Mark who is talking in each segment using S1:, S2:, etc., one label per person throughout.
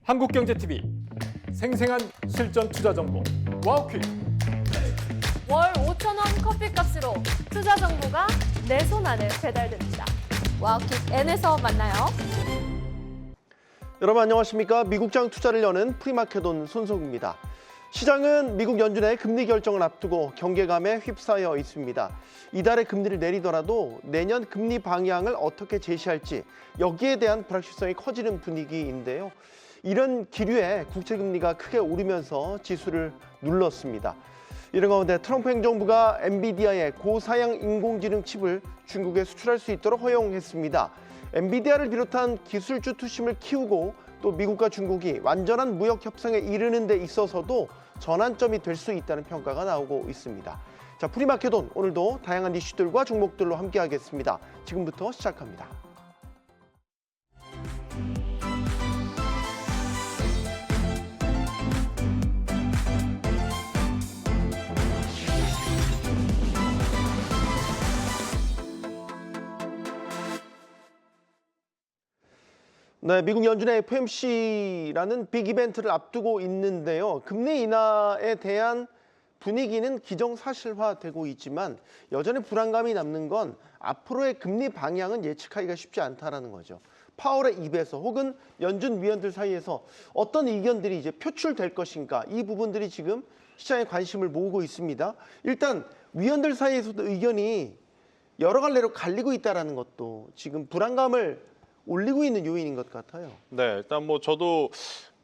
S1: 한국경제TV 생생한 실전 투자 정보 와우퀴.
S2: 월 5,000원 커피값으로 투자 정보가 내 손 안에 배달됩니다. 와우킥 N에서 만나요.
S3: 여러분 안녕하십니까? 미국장 투자를 여는 프리마켓온 손석구입니다. 시장은 미국 연준의 금리 결정을 앞두고 경계감에 휩싸여 있습니다. 이달에 금리를 내리더라도 내년 금리 방향을 어떻게 제시할지 여기에 대한 불확실성이 커지는 분위기인데요. 이런 기류에 국채금리가 크게 오르면서 지수를 눌렀습니다. 이런 가운데 트럼프 행정부가 엔비디아의 고사양 인공지능 칩을 중국에 수출할 수 있도록 허용했습니다. 엔비디아를 비롯한 기술주 투심을 키우고 또 미국과 중국이 완전한 무역 협상에 이르는 데 있어서도 전환점이 될 수 있다는 평가가 나오고 있습니다. 자, 프리마켓온 오늘도 다양한 이슈들과 종목들로 함께하겠습니다. 지금부터 시작합니다. 네, 미국 연준의 FOMC라는 빅 이벤트를 앞두고 있는데요. 금리 인하에 대한 분위기는 기정사실화되고 있지만 여전히 불안감이 남는 건 앞으로의 금리 방향은 예측하기가 쉽지 않다는 거죠. 파월의 입에서 혹은 연준 위원들 사이에서 어떤 의견들이 이제 표출될 것인가, 이 부분들이 지금 시장의 관심을 모으고 있습니다. 일단 위원들 사이에서도 의견이 여러 갈래로 갈리고 있다는 것도 지금 불안감을 올리고 있는 요인인 것 같아요.
S4: 네, 일단 뭐 저도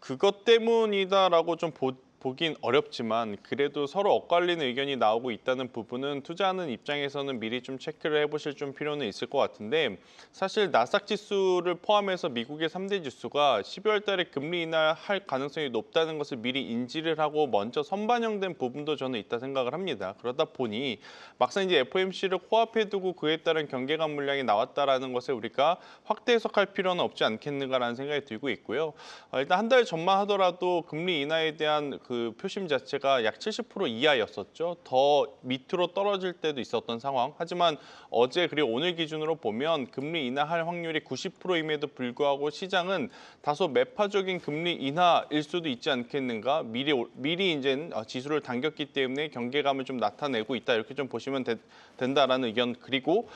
S4: 그것 때문이다라고 좀 보긴 어렵지만 그래도 서로 엇갈리는 의견이 나오고 있다는 부분은 투자하는 입장에서는 미리 좀 체크를 해보실 좀 필요는 있을 것 같은데, 사실 나스닥 지수를 포함해서 미국의 3대 지수가 12월 달에 금리 인하할 가능성이 높다는 것을 미리 인지를 하고 먼저 선반영된 부분도 저는 있다 생각을 합니다. 그러다 보니 막상 이제 FOMC를 코앞에 두고 그에 따른 경계감 물량이 나왔다라는 것을 우리가 확대 해석할 필요는 없지 않겠는가라는 생각이 들고 있고요. 일단 한 달 전만 하더라도 금리 인하에 대한 그 표심 자체가 약 70% 이하였었죠. 더 밑으로 떨어질 때도 있었던 상황. 하지만 어제 그리고 오늘 기준으로 보면 금리 인하할 확률이 90%임에도 불구하고 시장은 다소 매파적인 금리 인하일 수도 있지 않겠는가. 미리 이제 지수를 당겼기 때문에 경계감을 좀 나타내고 있다. 이렇게 좀 보시면 된다라는 의견. 그리고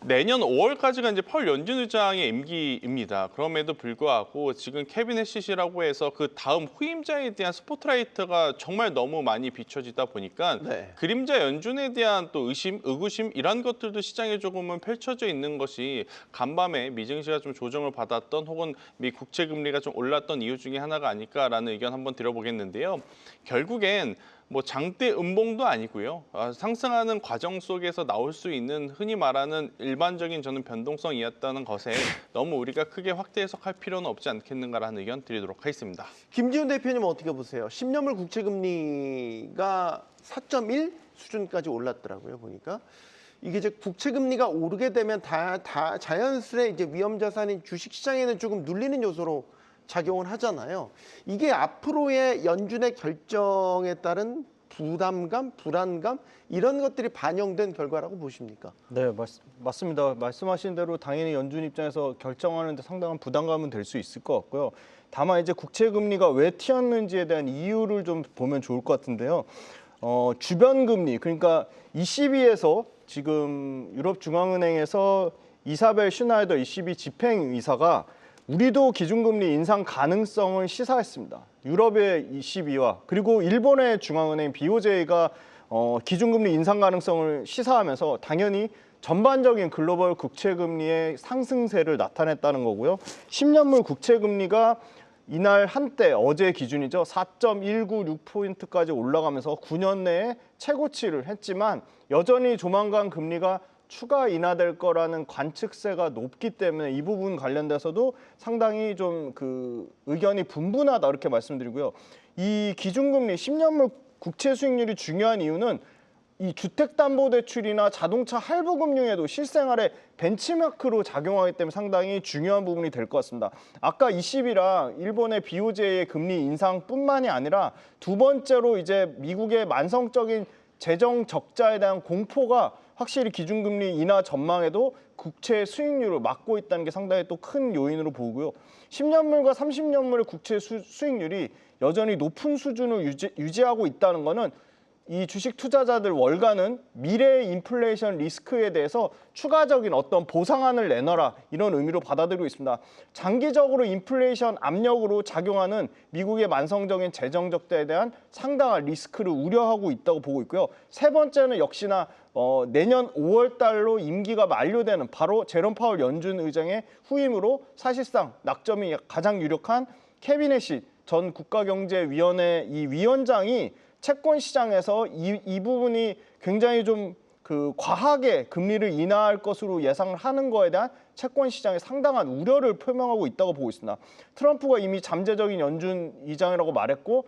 S4: 내년 5월까지가 이제 파월 연준 의장의 임기입니다. 그럼에도 불구하고 지금 캐비넷 시시라고 해서 그 다음 후임자에 대한 스포트라이트가 정말 너무 많이 비춰지다 보니까 그림자 연준에 대한 또 의구심 이런 것들도 시장에 조금은 펼쳐져 있는 것이 간밤에 미증시가 좀 조정을 받았던 혹은 미 국채 금리가 좀 올랐던 이유 중에 하나가 아닐까라는 의견 한번 드려보겠는데요. 결국엔 뭐 장대 음봉도 아니고요. 상승하는 과정 속에서 나올 수 있는 흔히 말하는 일반적인 저는 변동성이었다는 것에 너무 우리가 크게 확대 해석할 필요는 없지 않겠는가라는 의견 드리도록 하겠습니다.
S3: 김지훈 대표님은 어떻게 보세요? 10년물 국채금리가 4.1 수준까지 올랐더라고요, 보니까. 이게 이제 국채금리가 오르게 되면 다 자연스레 이제 위험자산인 주식시장에는 조금 눌리는 요소로 작용을 하잖아요. 이게 앞으로의 연준의 결정에 따른 부담감, 불안감 이런 것들이 반영된 결과라고 보십니까?
S5: 네, 맞습니다. 말씀하신 대로 당연히 연준 입장에서 결정하는데 상당한 부담감은 될 수 있을 것 같고요. 다만 이제 국채 금리가 왜 튀었는지에 대한 이유를 좀 보면 좋을 것 같은데요. 주변 금리, 그러니까 ECB에서 지금 유럽 중앙은행에서 이사벨 슈나이더 ECB 집행의사가 우리도 기준금리 인상 가능성을 시사했습니다. 유럽의 ECB와 그리고 일본의 중앙은행 BOJ가 기준금리 인상 가능성을 시사하면서 당연히 전반적인 글로벌 국채금리의 상승세를 나타냈다는 거고요. 10년물 국채금리가 이날 한때 어제 기준이죠. 4.196포인트까지 올라가면서 9년 내에 최고치를 했지만 여전히 조만간 금리가 추가 인하될 거라는 관측세가 높기 때문에 이 부분 관련돼서도 상당히 좀 그 의견이 분분하다 이렇게 말씀드리고요. 이 기준금리 10년물 국채 수익률이 중요한 이유는 이 주택담보대출이나 자동차 할부금융에도 실생활에 벤치마크로 작용하기 때문에 상당히 중요한 부분이 될 것 같습니다. 아까 ECB랑 일본의 BOJ의 금리 인상뿐만이 아니라 두 번째로 이제 미국의 만성적인 재정 적자에 대한 공포가 확실히 기준금리 인하 전망에도 국채 수익률을 막고 있다는 게 상당히 또 큰 요인으로 보고요. 10년물과 30년물의 국채 수익률이 여전히 높은 수준을 유지하고 있다는 것은 이 주식 투자자들 월가는 미래의 인플레이션 리스크에 대해서 추가적인 어떤 보상안을 내놔라 이런 의미로 받아들이고 있습니다. 장기적으로 인플레이션 압력으로 작용하는 미국의 만성적인 재정 적자에 대한 상당한 리스크를 우려하고 있다고 보고 있고요. 세 번째는 역시나 내년 5월 달로 임기가 만료되는 바로 제롬 파월 연준 의장의 후임으로 사실상 낙점이 가장 유력한 케빈 해시 전 국가경제위원회 이 위원장이 채권 시장에서 이 부분이 굉장히 좀 과하게 금리를 인하할 것으로 예상을 하는 거에 대한 채권 시장에 상당한 우려를 표명하고 있다고 보고 있습니다. 트럼프가 이미 잠재적인 연준 의장이라고 말했고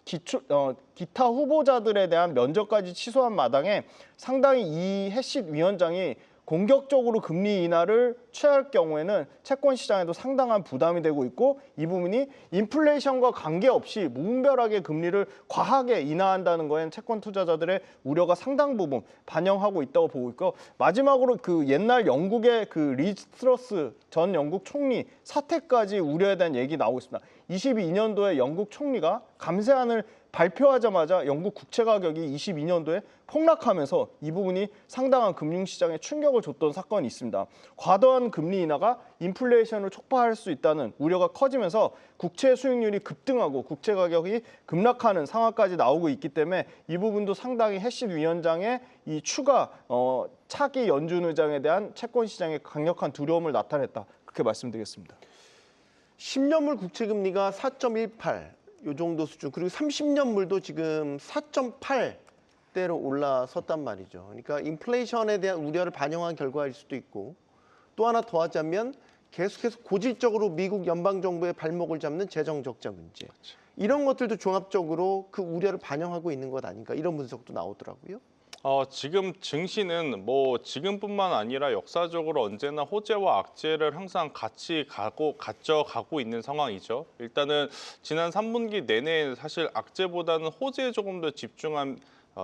S5: 기타 후보자들에 대한 면접까지 취소한 마당에 상당히 이 해시 위원장이 공격적으로 금리 인하를 취할 경우에는 채권 시장에도 상당한 부담이 되고 있고 이 부분이 인플레이션과 관계없이 무분별하게 금리를 과하게 인하한다는 거에는 채권 투자자들의 우려가 상당 부분 반영하고 있다고 보고 있고 마지막으로 옛날 영국의 리즈 트러스 전 영국 총리 사태까지 우려에 대한 얘기 나오고 있습니다. 22년도에 영국 총리가 감세안을 발표하자마자 영국 국채 가격이 22년도에 폭락하면서 이 부분이 상당한 금융시장에 충격을 줬던 사건이 있습니다. 과도한 금리 인하가 인플레이션을 촉발할 수 있다는 우려가 커지면서 국채 수익률이 급등하고 국채 가격이 급락하는 상황까지 나오고 있기 때문에 이 부분도 상당히 해시 위원장의 이 추가 차기 연준 의장에 대한 채권 시장에 강력한 두려움을 나타냈다. 그렇게 말씀드리겠습니다.
S3: 10년물 국채 금리가 4.18 요 정도 수준, 그리고 30년물도 지금 4.8대로 올라섰단 말이죠. 그러니까 인플레이션에 대한 우려를 반영한 결과일 수도 있고, 또 하나 더 하자면 계속해서 고질적으로 미국 연방정부의 발목을 잡는 재정 적자 문제, 이런 것들도 종합적으로 그 우려를 반영하고 있는 것 아닌가, 이런 분석도 나오더라고요.
S4: 지금 증시는 지금뿐만 아니라 역사적으로 언제나 호재와 악재를 항상 같이 가져가고 있는 상황이죠. 일단은 지난 3분기 내내 사실 악재보다는 호재에 조금 더 집중한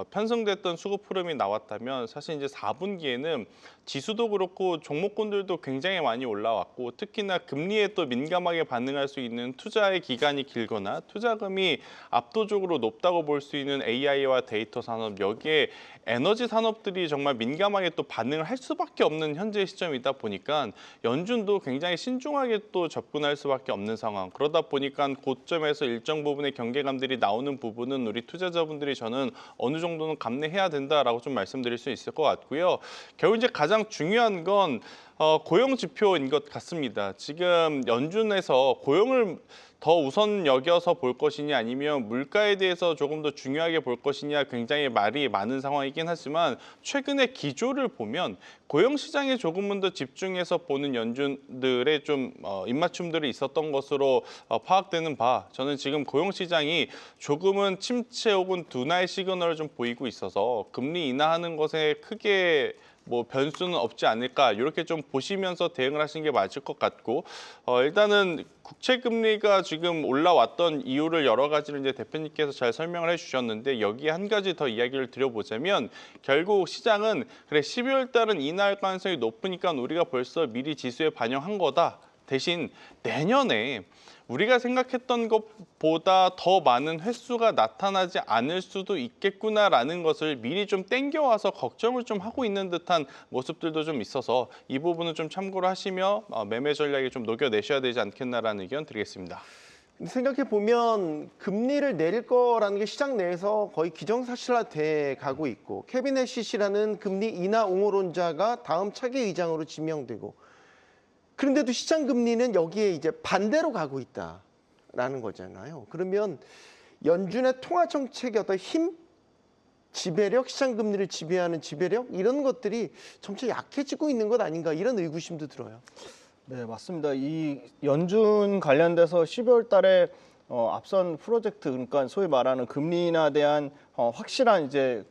S4: 편성됐던 수급 흐름이 나왔다면 사실 이제 4분기에는 지수도 그렇고 종목군들도 굉장히 많이 올라왔고 특히나 금리에 또 민감하게 반응할 수 있는 투자의 기간이 길거나 투자금이 압도적으로 높다고 볼 수 있는 AI와 데이터 산업, 여기에 에너지 산업들이 정말 민감하게 또 반응을 할 수밖에 없는 현재 시점이다 보니까 연준도 굉장히 신중하게 또 접근할 수밖에 없는 상황. 그러다 보니까 고점에서 일정 부분의 경계감들이 나오는 부분은 우리 투자자분들이 저는 어느 정도는 감내해야 된다라고 좀 말씀드릴 수 있을 것 같고요. 결국 이제 가장 중요한 건 고용 지표인 것 같습니다. 지금 연준에서 고용을 더 우선 여겨서 볼 것이냐 아니면 물가에 대해서 조금 더 중요하게 볼 것이냐 굉장히 말이 많은 상황이긴 하지만 최근의 기조를 보면 고용 시장에 조금은 더 집중해서 보는 연준들의 좀 입맞춤들이 있었던 것으로 파악되는 바, 저는 지금 고용 시장이 조금은 침체 혹은 둔화의 시그널을 좀 보이고 있어서 금리 인하하는 것에 크게 변수는 없지 않을까, 이렇게 좀 보시면서 대응을 하시는 게 맞을 것 같고, 일단은 국채 금리가 지금 올라왔던 이유를 여러 가지를 이제 대표님께서 잘 설명을 해주셨는데, 여기에 한 가지 더 이야기를 드려보자면 결국 시장은 그래 12월 달은 인하할 가능성이 높으니까 우리가 벌써 미리 지수에 반영한 거다. 대신 내년에 우리가 생각했던 것보다 더 많은 횟수가 나타나지 않을 수도 있겠구나라는 것을 미리 좀 땡겨와서 걱정을 좀 하고 있는 듯한 모습들도 좀 있어서 이 부분은 좀 참고를 하시며 매매 전략에 좀 녹여내셔야 되지 않겠나라는 의견 드리겠습니다.
S3: 생각해 보면 금리를 내릴 거라는 게 시장 내에서 거의 기정사실화돼 가고 있고, 케빈 해시라는 금리 인하 옹호론자가 다음 차기 의장으로 지명되고, 그런데도 시장 금리는 여기에 이제 반대로 가고 있다라는 거잖아요. 그러면 연준의 통화 정책의 어떤 힘, 지배력, 시장 금리를 지배하는 지배력, 이런 것들이 점차 약해지고 있는 것 아닌가, 이런 의구심도 들어요.
S5: 네, 맞습니다. 이 연준 관련돼서 12월 달에 앞선 프로젝트, 그러니까 소위 말하는 금리 인하에 대한 확실한 이제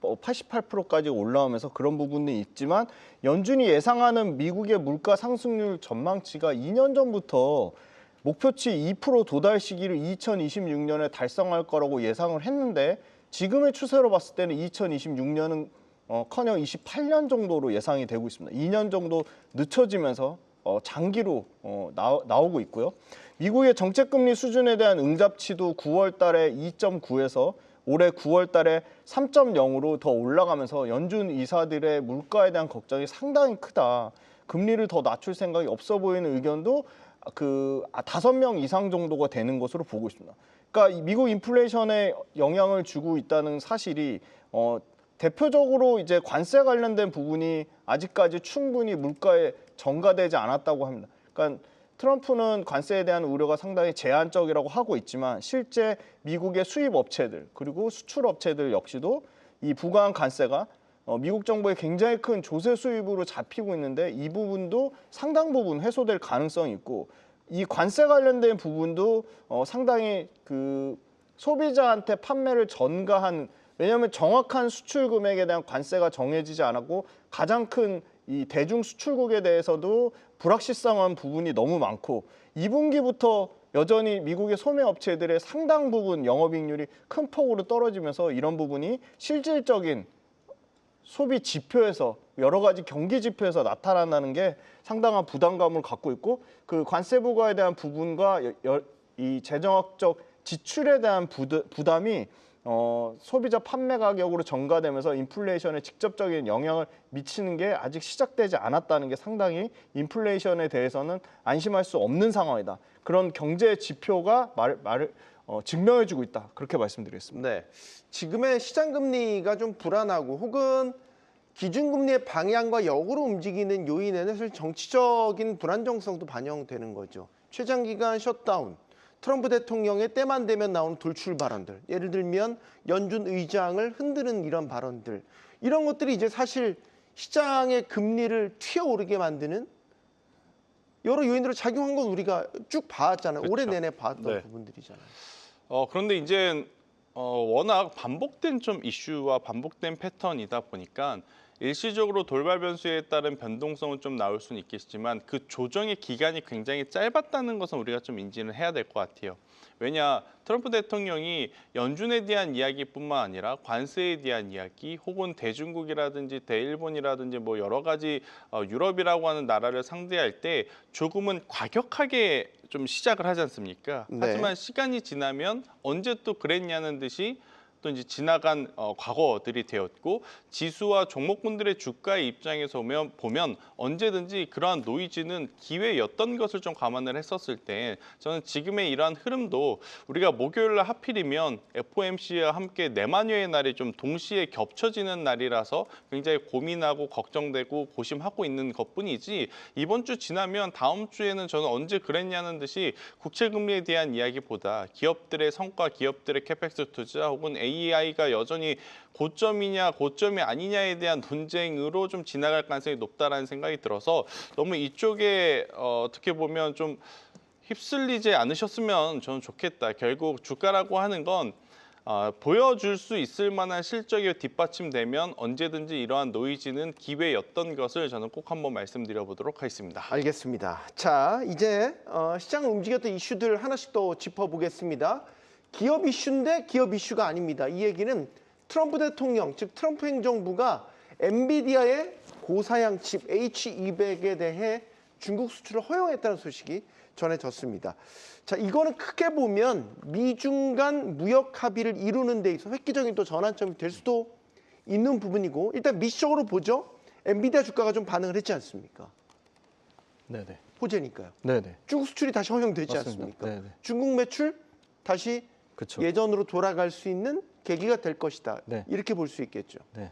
S5: 88%까지 올라오면서 그런 부분이 있지만, 연준이 예상하는 미국의 물가 상승률 전망치가 2년 전부터 목표치 2% 도달 시기를 2026년에 달성할 거라고 예상을 했는데, 지금의 추세로 봤을 때는 2026년은 커녕 28년 정도로 예상이 되고 있습니다. 2년 정도 늦춰지면서 장기로 나오고 있고요. 미국의 정책금리 수준에 대한 응답치도 9월 달에 2.9에서 올해 9월 달에 3.0으로 더 올라가면서 연준 이사들의 물가에 대한 걱정이 상당히 크다. 금리를 더 낮출 생각이 없어 보이는 의견도 5명 이상 정도가 되는 것으로 보고 있습니다. 그러니까 미국 인플레이션에 영향을 주고 있다는 사실이 대표적으로 이제 관세 관련된 부분이 아직까지 충분히 물가에 전가되지 않았다고 합니다. 그러니까 트럼프는 관세에 대한 우려가 상당히 제한적이라고 하고 있지만 실제 미국의 수입 업체들 그리고 수출 업체들 역시도 이 부과한 관세가 미국 정부의 굉장히 큰 조세 수입으로 잡히고 있는데 이 부분도 상당 부분 해소될 가능성이 있고 이 관세 관련된 부분도 상당히 소비자한테 판매를 전가한 왜냐하면 정확한 수출 금액에 대한 관세가 정해지지 않았고 가장 큰 이 대중 수출국에 대해서도 불확실성한 부분이 너무 많고 2분기부터 여전히 미국의 소매 업체들의 상당 부분 영업이익률이 큰 폭으로 떨어지면서 이런 부분이 실질적인 소비 지표에서 여러 가지 경기 지표에서 나타난다는 게 상당한 부담감을 갖고 있고 그 관세 부과에 대한 부분과 이 재정학적 지출에 대한 부담이 소비자 판매 가격으로 전가되면서 인플레이션에 직접적인 영향을 미치는 게 아직 시작되지 않았다는 게 상당히 인플레이션에 대해서는 안심할 수 없는 상황이다. 그런 경제 지표가 증명해주고 있다. 그렇게 말씀드리겠습니다.
S3: 네, 지금의 시장 금리가 좀 불안하고 혹은 기준금리의 방향과 역으로 움직이는 요인에는 사실 정치적인 불안정성도 반영되는 거죠. 최장기간 셧다운, 트럼프 대통령의 때만 되면 나오는 돌출 발언들, 예를 들면 연준 의장을 흔드는 이런 발언들, 이런 것들이 이제 사실 시장의 금리를 튀어오르게 만드는 여러 요인으로 작용한 건 우리가 쭉 봐왔잖아요.
S4: 그렇죠.
S3: 올해 내내 봤던
S4: 네.
S3: 부분들이잖아요.
S4: 그런데 이제 워낙 반복된 좀 이슈와 반복된 패턴이다 보니까 일시적으로 돌발 변수에 따른 변동성은 좀 나올 수는 있겠지만 그 조정의 기간이 굉장히 짧았다는 것은 우리가 좀 인지를 해야 될 것 같아요. 왜냐, 트럼프 대통령이 연준에 대한 이야기뿐만 아니라 관세에 대한 이야기 혹은 대중국이라든지 대일본이라든지 뭐 여러 가지 유럽이라고 하는 나라를 상대할 때 조금은 과격하게 좀 시작을 하지 않습니까?
S3: 네.
S4: 하지만 시간이 지나면 언제 또 그랬냐는 듯이 또 이제 지나간 과거들이 되었고 지수와 종목군들의 주가의 입장에서 보면 언제든지 그러한 노이즈는 기회였던 것을 좀 감안을 했었을 때 저는 지금의 이러한 흐름도 우리가 목요일 날 하필이면 FOMC와 함께 내만여의 날이 좀 동시에 겹쳐지는 날이라서 굉장히 고민하고 걱정되고 고심하고 있는 것뿐이지 이번 주 지나면 다음 주에는 저는 언제 그랬냐는 듯이 국채금리에 대한 이야기보다 기업들의 성과, 기업들의 캐펙스 투자 혹은 AI가 여전히 고점이냐 고점이 아니냐에 대한 논쟁으로 좀 지나갈 가능성이 높다라는 생각이 들어서 너무 이쪽에 어떻게 보면 좀 휩쓸리지 않으셨으면 저는 좋겠다. 결국 주가라고 하는 건 보여줄 수 있을 만한 실적이 뒷받침되면 언제든지 이러한 노이즈는 기회였던 것을 저는 꼭 한번 말씀드려보도록 하겠습니다.
S3: 알겠습니다. 자, 이제 시장을 움직였던 이슈들 하나씩 또 짚어보겠습니다. 기업 이슈인데 기업 이슈가 아닙니다. 이 얘기는 트럼프 대통령, 즉 트럼프 행정부가 엔비디아의 고사양 칩 H200에 대해 중국 수출을 허용했다는 소식이 전해졌습니다. 자, 이거는 크게 보면 미중 간 무역 합의를 이루는 데 있어서 획기적인 또 전환점이 될 수도 있는 부분이고 일단 미시적으로 보죠. 엔비디아 주가가 좀 반응을 했지 않습니까?
S5: 네네.
S3: 호재니까요.
S5: 네네.
S3: 중국 수출이 다시 허용되지
S5: 맞습니다.
S3: 않습니까?
S5: 네네.
S3: 중국 매출 다시
S5: 그렇죠.
S3: 예전으로 돌아갈 수 있는 계기가 될 것이다.
S5: 네.
S3: 이렇게 볼 수 있겠죠.
S5: 네.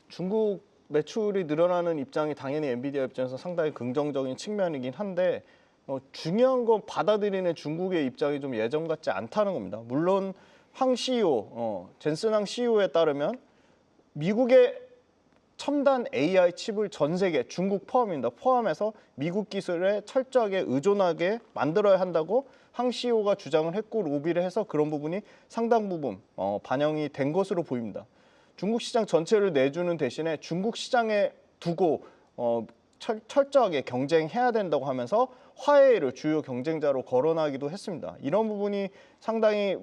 S5: 중국 매출이 늘어나는 입장이 당연히 엔비디아 입장에서 상당히 긍정적인 측면이긴 한데 중요한 건 받아들이는 중국의 입장이 좀 예전 같지 않다는 겁니다. 물론 황 CEO, 젠슨 황 CEO에 따르면 미국의 첨단 AI 칩을 전 세계 중국 포함입니다. 포함해서 미국 기술에 철저하게 의존하게 만들어야 한다고 황 CEO가 주장을 했고 로비를 해서 그런 부분이 상당 부분 반영이 된 것으로 보입니다. 중국 시장 전체를 내주는 대신에 중국 시장에 두고 철저하게 경쟁해야 된다고 하면서 화웨이를 주요 경쟁자로 거론하기도 했습니다. 이런 부분이 상당히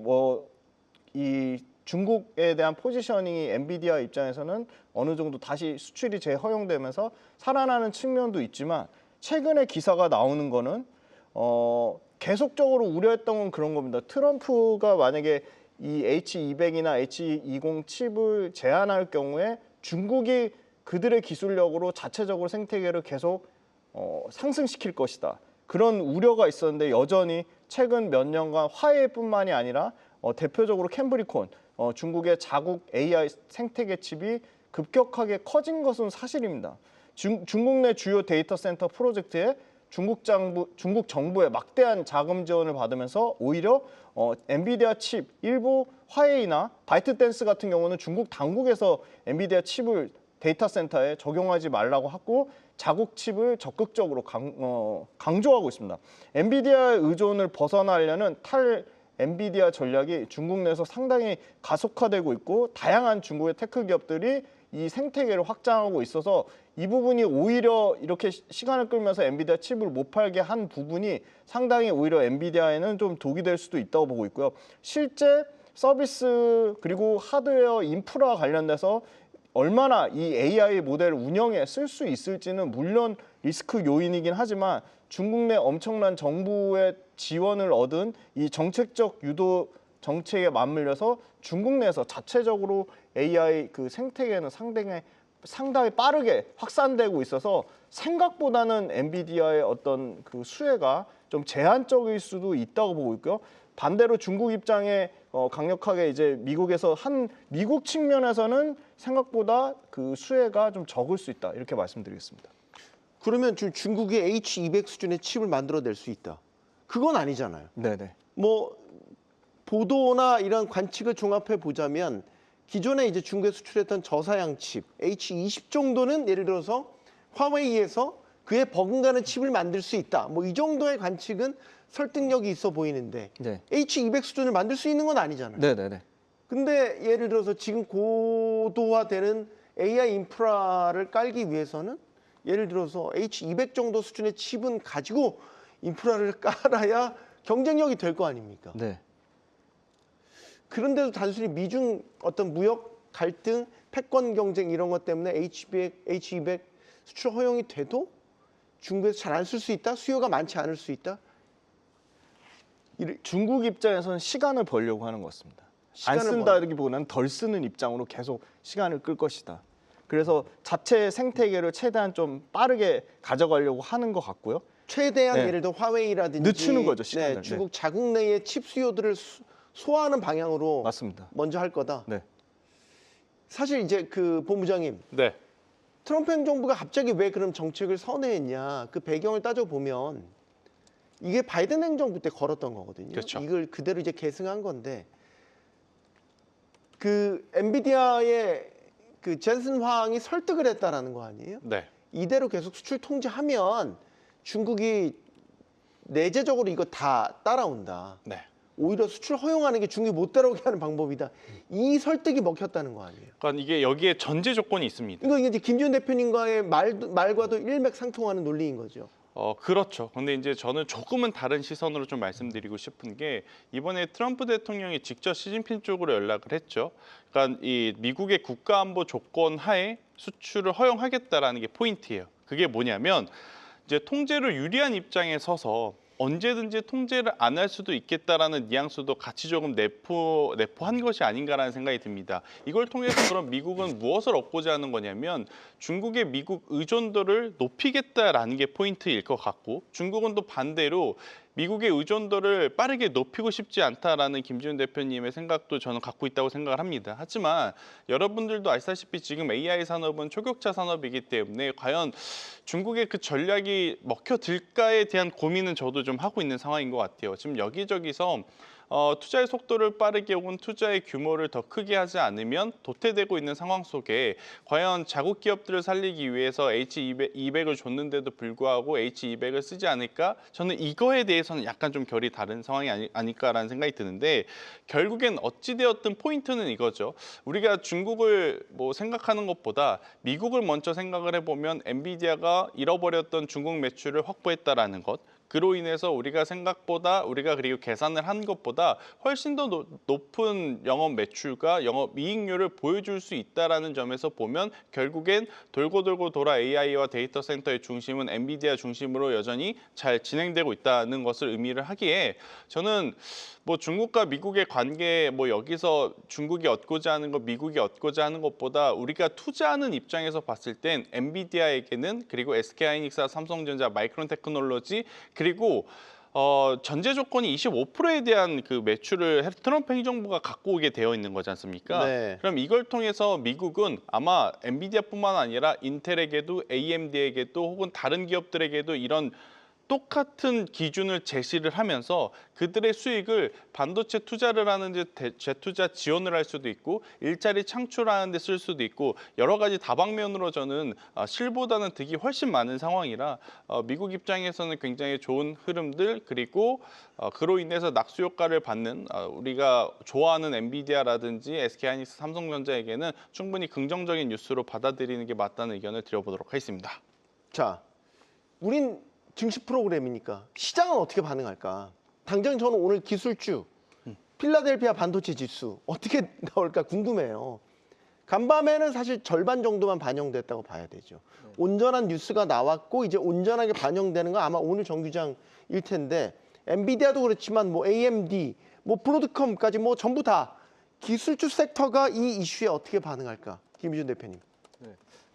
S5: 이 중국에 대한 포지셔닝이 엔비디아 입장에서는 어느 정도 다시 수출이 재허용되면서 살아나는 측면도 있지만 최근에 기사가 나오는 거는 계속적으로 우려했던 건 그런 겁니다. 트럼프가 만약에 이 H200이나 H20 칩을 제한할 경우에 중국이 그들의 기술력으로 자체적으로 생태계를 계속 상승시킬 것이다. 그런 우려가 있었는데 여전히 최근 몇 년간 화웨이뿐만이 아니라 대표적으로 캠브리콘, 중국의 자국 AI 생태계 칩이 급격하게 커진 것은 사실입니다. 중국 내 주요 데이터 센터 프로젝트에 중국 정부의 막대한 자금 지원을 받으면서 오히려 엔비디아 칩 일부 화웨이나 바이트댄스 같은 경우는 중국 당국에서 엔비디아 칩을 데이터 센터에 적용하지 말라고 하고 자국 칩을 적극적으로 강조하고 있습니다. 엔비디아의 의존을 벗어나려는 엔비디아 전략이 중국 내에서 상당히 가속화되고 있고 다양한 중국의 테크 기업들이 이 생태계를 확장하고 있어서 이 부분이 오히려 이렇게 시간을 끌면서 엔비디아 칩을 못 팔게 한 부분이 상당히 오히려 엔비디아에는 좀 독이 될 수도 있다고 보고 있고요. 실제 서비스 그리고 하드웨어 인프라 관련돼서 얼마나 이 AI 모델 운영에 쓸 수 있을지는 물론 리스크 요인이긴 하지만 중국 내 엄청난 정부의 지원을 얻은 이 정책적 유도 정책에 맞물려서 중국 내에서 자체적으로 AI 그 생태계는 상당히 빠르게 확산되고 있어서 생각보다는 엔비디아의 어떤 그 수혜가 좀 제한적일 수도 있다고 보고 있고요. 반대로 중국 입장에 강력하게 이제 미국에서 미국 측면에서는 생각보다 그 수혜가 좀 적을 수 있다 이렇게 말씀드리겠습니다.
S3: 그러면 지금 중국이 H200 수준의 칩을 만들어낼 수 있다. 그건 아니잖아요.
S5: 네네.
S3: 뭐 보도나 이런 관측을 종합해 보자면 기존에 이제 중국에 수출했던 저사양 칩 H20 정도는 예를 들어서 화웨이에서 그에 버금가는 칩을 만들 수 있다. 뭐 이 정도의 관측은 설득력이 있어 보이는데
S5: 네.
S3: H200 수준을 만들 수 있는 건 아니잖아요.
S5: 네네네.
S3: 근데 예를 들어서 지금 고도화되는 AI 인프라를 깔기 위해서는 예를 들어서 H200 정도 수준의 칩은 가지고 인프라를 깔아야 경쟁력이 될 거 아닙니까?
S5: 네.
S3: 그런데도 단순히 미중 어떤 무역 갈등, 패권 경쟁 이런 것 때문에 H200 수출 허용이 돼도 중국에서 잘 안 쓸 수 있다? 수요가 많지 않을 수 있다?
S5: 중국 입장에서는 시간을 벌려고 하는 것 같습니다. 안 쓴다기보다는 덜 쓰는 입장으로 계속 시간을 끌 것이다. 그래서 자체 생태계를 최대한 좀 빠르게 가져가려고 하는 것 같고요.
S3: 최대한
S5: 네.
S3: 예를 들어 화웨이라든지
S5: 늦추는 거죠, 시간을.
S3: 네, 중국 자국 내의 칩 수요들을 소화하는 방향으로
S5: 맞습니다.
S3: 먼저 할 거다.
S5: 네.
S3: 사실 이제 그 본부장님,
S4: 네.
S3: 트럼프 행정부가 갑자기 왜 그런 정책을 선회했냐 그 배경을 따져보면 이게 바이든 행정부 때 걸었던 거거든요.
S4: 그렇죠.
S3: 이걸 그대로 이제 계승한 건데 그 엔비디아의 그 젠슨 황이 설득을 했다라는 거 아니에요?
S4: 네.
S3: 이대로 계속 수출 통제하면 중국이 내재적으로 이거 다 따라온다.
S4: 네.
S3: 오히려 수출 허용하는 게 중국이 못 따라오게 하는 방법이다. 이 설득이 먹혔다는 거 아니에요?
S4: 그러니까 이게 여기에 전제 조건이 있습니다.
S3: 이거 이제 김지훈 대표님과의 말과도 일맥상통하는 논리인 거죠.
S4: 그렇죠. 근데 이제 저는 조금은 다른 시선으로 좀 말씀드리고 싶은 게 이번에 트럼프 대통령이 직접 시진핑 쪽으로 연락을 했죠. 그러니까 이 미국의 국가안보 조건 하에 수출을 허용하겠다라는 게 포인트예요. 그게 뭐냐면 이제 통제로 유리한 입장에 서서 언제든지 통제를 안 할 수도 있겠다라는 뉘앙스도 같이 조금 내포한 것이 아닌가라는 생각이 듭니다. 이걸 통해서 그럼 미국은 무엇을 얻고자 하는 거냐면 중국의 미국 의존도를 높이겠다라는 게 포인트일 것 같고 중국은 또 반대로 미국의 의존도를 빠르게 높이고 싶지 않다라는 김지훈 대표님의 생각도 저는 갖고 있다고 생각을 합니다. 하지만 여러분들도 아시다시피 지금 AI 산업은 초격차 산업이기 때문에 과연 중국의 그 전략이 먹혀들까에 대한 고민은 저도 좀 하고 있는 상황인 것 같아요. 지금 여기저기서 투자의 속도를 빠르게 혹은 투자의 규모를 더 크게 하지 않으면 도태되고 있는 상황 속에 과연 자국 기업들을 살리기 위해서 H200을 줬는데도 불구하고 H200을 쓰지 않을까? 저는 이거에 대해서는 약간 좀 결이 다른 상황이 아닐까라는 생각이 드는데 결국엔 어찌되었든 포인트는 이거죠. 우리가 중국을 뭐 생각하는 것보다 미국을 먼저 생각을 해보면 엔비디아가 잃어버렸던 중국 매출을 확보했다라는 것 그로 인해서 우리가 생각보다 우리가 그리고 계산을 한 것보다 훨씬 더 높은 영업 매출과 영업 이익률을 보여줄 수 있다라는 점에서 보면 결국엔 돌고 돌고 돌아 AI와 데이터 센터의 중심은 엔비디아 중심으로 여전히 잘 진행되고 있다는 것을 의미를 하기에 저는 뭐 중국과 미국의 관계 뭐 여기서 중국이 얻고자 하는 것, 미국이 얻고자 하는 것보다 우리가 투자하는 입장에서 봤을 땐 엔비디아에게는 그리고 SK하이닉스와 삼성전자, 마이크론 테크놀로지 그리고 전제 조건이 25%에 대한 그 매출을 트럼프 행정부가 갖고 오게 되어 있는 거지 않습니까?
S3: 네.
S4: 그럼 이걸 통해서 미국은 아마 엔비디아뿐만 아니라 인텔에게도 AMD에게도 혹은 다른 기업들에게도 이런 똑같은 기준을 제시를 하면서 그들의 수익을 반도체 투자를 하는데 재투자 지원을 할 수도 있고 일자리 창출하는 데 쓸 수도 있고 여러 가지 다방면으로 저는 실보다는 득이 훨씬 많은 상황이라 미국 입장에서는 굉장히 좋은 흐름들 그리고 그로 인해서 낙수 효과를 받는 우리가 좋아하는 엔비디아라든지 SK하이닉스, 삼성전자에게는 충분히 긍정적인 뉴스로 받아들이는 게 맞다는 의견을 드려보도록 하겠습니다.
S3: 자, 우린 증시 프로그램이니까 시장은 어떻게 반응할까? 당장 저는 오늘 기술주, 필라델피아 반도체 지수 어떻게 나올까 궁금해요. 간밤에는 사실 절반 정도만 반영됐다고 봐야 되죠. 온전한 뉴스가 나왔고 이제 온전하게 반영되는 건 아마 오늘 정규장일 텐데 엔비디아도 그렇지만 뭐 AMD, 뭐 브로드컴까지 뭐 전부 다 기술주 섹터가 이 이슈에 어떻게 반응할까? 김희준 대표님.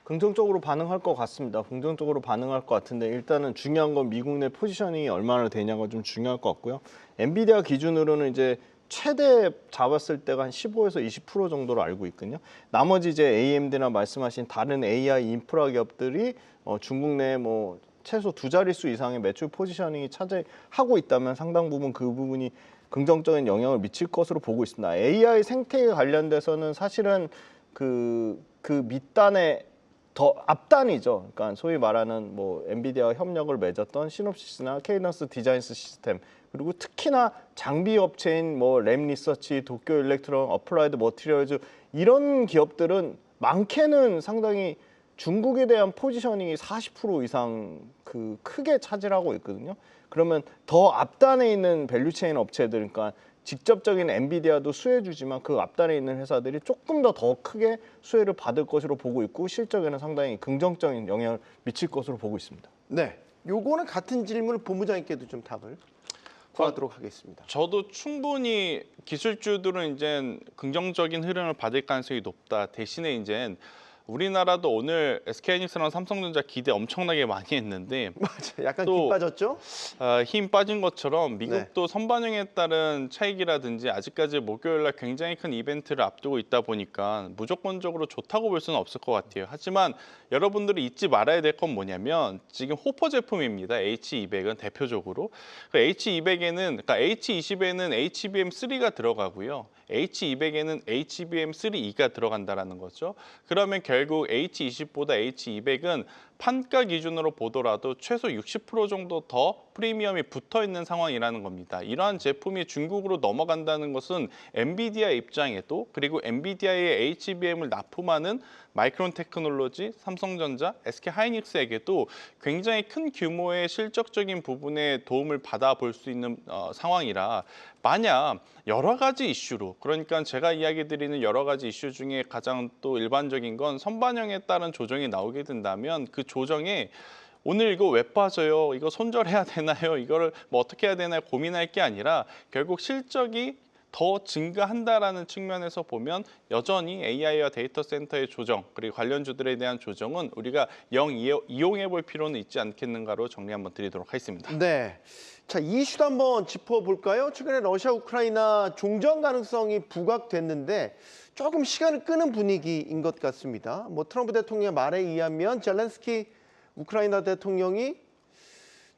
S5: 긍정적으로 반응할 것 같습니다. 긍정적으로 반응할 것 같은데 일단은 중요한 건 미국 내 포지셔닝이 얼마나 되냐가 좀 중요할 것 같고요. 엔비디아 기준으로는 이제 최대 잡았을 때가 한 15에서 20% 정도로 알고 있거든요. 나머지 이제 AMD나 말씀하신 다른 AI 인프라 기업들이 중국 내 뭐 최소 두 자릿수 이상의 매출 포지셔닝이 차지하고 있다면 상당 부분 그 부분이 긍정적인 영향을 미칠 것으로 보고 있습니다. AI 생태계 관련돼서는 사실은 그 밑단에 더 앞단이죠. 그러니까 소위 말하는 뭐 엔비디아와 협력을 맺었던 시놉시스나 케이던스 디자인스 시스템 그리고 특히나 장비 업체인 뭐 램 리서치, 도쿄 일렉트론, 어플라이드 머티리얼즈 이런 기업들은 많게는 상당히 중국에 대한 포지셔닝이 40% 이상 그 크게 차지하고 있거든요. 그러면 더 앞단에 있는 밸류체인 업체들, 그러니까 직접적인 엔비디아도 수혜주지만 그 앞단에 있는 회사들이 조금 더 크게 수혜를 받을 것으로 보고 있고 실적에는 상당히 긍정적인 영향을 미칠 것으로 보고 있습니다.
S3: 네, 요거는 같은 질문을 본부장님께도 좀 답을 구하도록 하겠습니다.
S4: 저도 충분히 기술주들은 이제 긍정적인 흐름을 받을 가능성이 높다. 대신에 이제 우리나라도 오늘 SK하이닉스랑 삼성전자 기대 엄청나게 많이 했는데
S3: 맞아, 약간
S4: 또
S3: 기 빠졌죠?
S4: 힘 빠진 것처럼 미국도 선반영에 따른 차익이라든지 아직까지 목요일날 굉장히 큰 이벤트를 앞두고 있다 보니까 무조건적으로 좋다고 볼 수는 없을 것 같아요. 하지만 여러분들이 잊지 말아야 될 건 뭐냐면 지금 호퍼 제품입니다. H200은 대표적으로. H200에는 그러니까 H20에는 HBM3가 들어가고요. H200에는 HBM3E가 들어간다라는 거죠. 그러면 결국 H20보다 H200은 판가 기준으로 보더라도 최소 60% 정도 더 프리미엄이 붙어 있는 상황이라는 겁니다. 이러한 제품이 중국으로 넘어간다는 것은 엔비디아 입장에도 그리고 엔비디아의 HBM을 납품하는 마이크론 테크놀로지, 삼성전자, SK하이닉스에게도 굉장히 큰 규모의 실적적인 부분에 도움을 받아볼 수 있는 상황이라 만약 여러 가지 이슈로 그러니까 제가 이야기 드리는 여러 가지 이슈 중에 가장 또 일반적인 건 선반영에 따른 조정이 나오게 된다면 그 조정에 오늘 이거 왜 빠져요? 이거 손절해야 되나요? 이거를 뭐 어떻게 해야 되나요? 고민할 게 아니라 결국 실적이 더 증가한다라는 측면에서 보면 여전히 AI와 데이터 센터의 조정 그리고 관련주들에 대한 조정은 우리가 이용해 볼 필요는 있지 않겠는가로 정리 한번 드리도록 하겠습니다.
S3: 네. 자, 이 이슈도 한번 짚어볼까요? 최근에 러시아, 우크라이나 종전 가능성이 부각됐는데 조금 시간을 끄는 분위기인 것 같습니다. 뭐 트럼프 대통령의 말에 의하면 젤렌스키 우크라이나 대통령이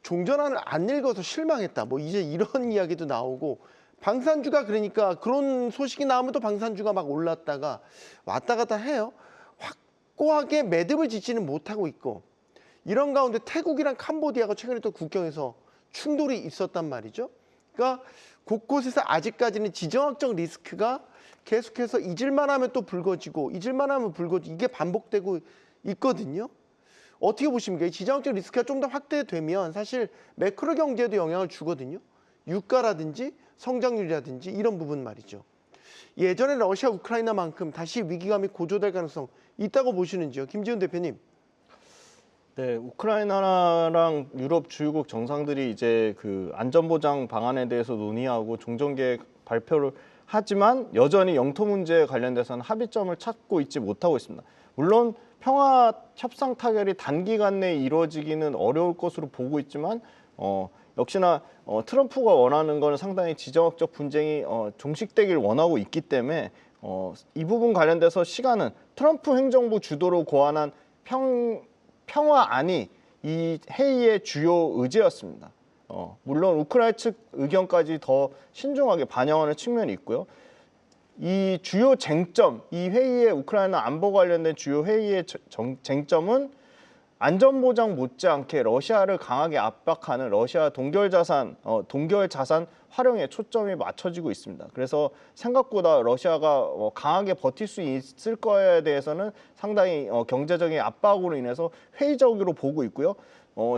S3: 종전안을 안 읽어서 실망했다. 뭐 이제 이런 이야기도 나오고 방산주가 그러니까 그런 소식이 나오면 또 방산주가 막 올랐다가 왔다 갔다 해요. 확고하게 매듭을 짓지는 못하고 있고 이런 가운데 태국이랑 캄보디아가 최근에 또 국경에서 충돌이 있었단 말이죠. 그러니까 곳곳에서 아직까지는 지정학적 리스크가 계속해서 잊을만 하면 또 불거지고 잊을만 하면 불거지고 이게 반복되고 있거든요. 어떻게 보십니까? 이 지정학적 리스크가 좀 더 확대되면 사실 매크로 경제에도 영향을 주거든요. 유가라든지 성장률이라든지 이런 부분 말이죠. 예전에 러시아, 우크라이나만큼 다시 위기감이 고조될 가능성 있다고 보시는지요? 김지훈 대표님.
S5: 네, 우크라이나랑 유럽 주요국 정상들이 이제 그 안전보장 방안에 대해서 논의하고 종전계획 발표를 하지만 여전히 영토 문제에 관련돼서는 합의점을 찾고 있지 못하고 있습니다. 물론 평화 협상 타결이 단기간 내에 이루어지기는 어려울 것으로 보고 있지만 역시나 트럼프가 원하는 건 상당히 지정학적 분쟁이 종식되길 원하고 있기 때문에 이 부분 관련돼서 시간은 트럼프 행정부 주도로 고안한 평화안이 이 회의의 주요 의제였습니다. 물론 우크라이나 측 의견까지 더 신중하게 반영하는 측면이 있고요. 이 주요 쟁점, 이 회의의 우크라이나 안보 관련된 주요 회의의 쟁점은 안전보장 못지않게 러시아를 강하게 압박하는 러시아 동결 자산 활용에 초점이 맞춰지고 있습니다. 그래서 생각보다 러시아가 강하게 버틸 수 있을 거에 대해서는 상당히 경제적인 압박으로 인해서 회의적으로 보고 있고요.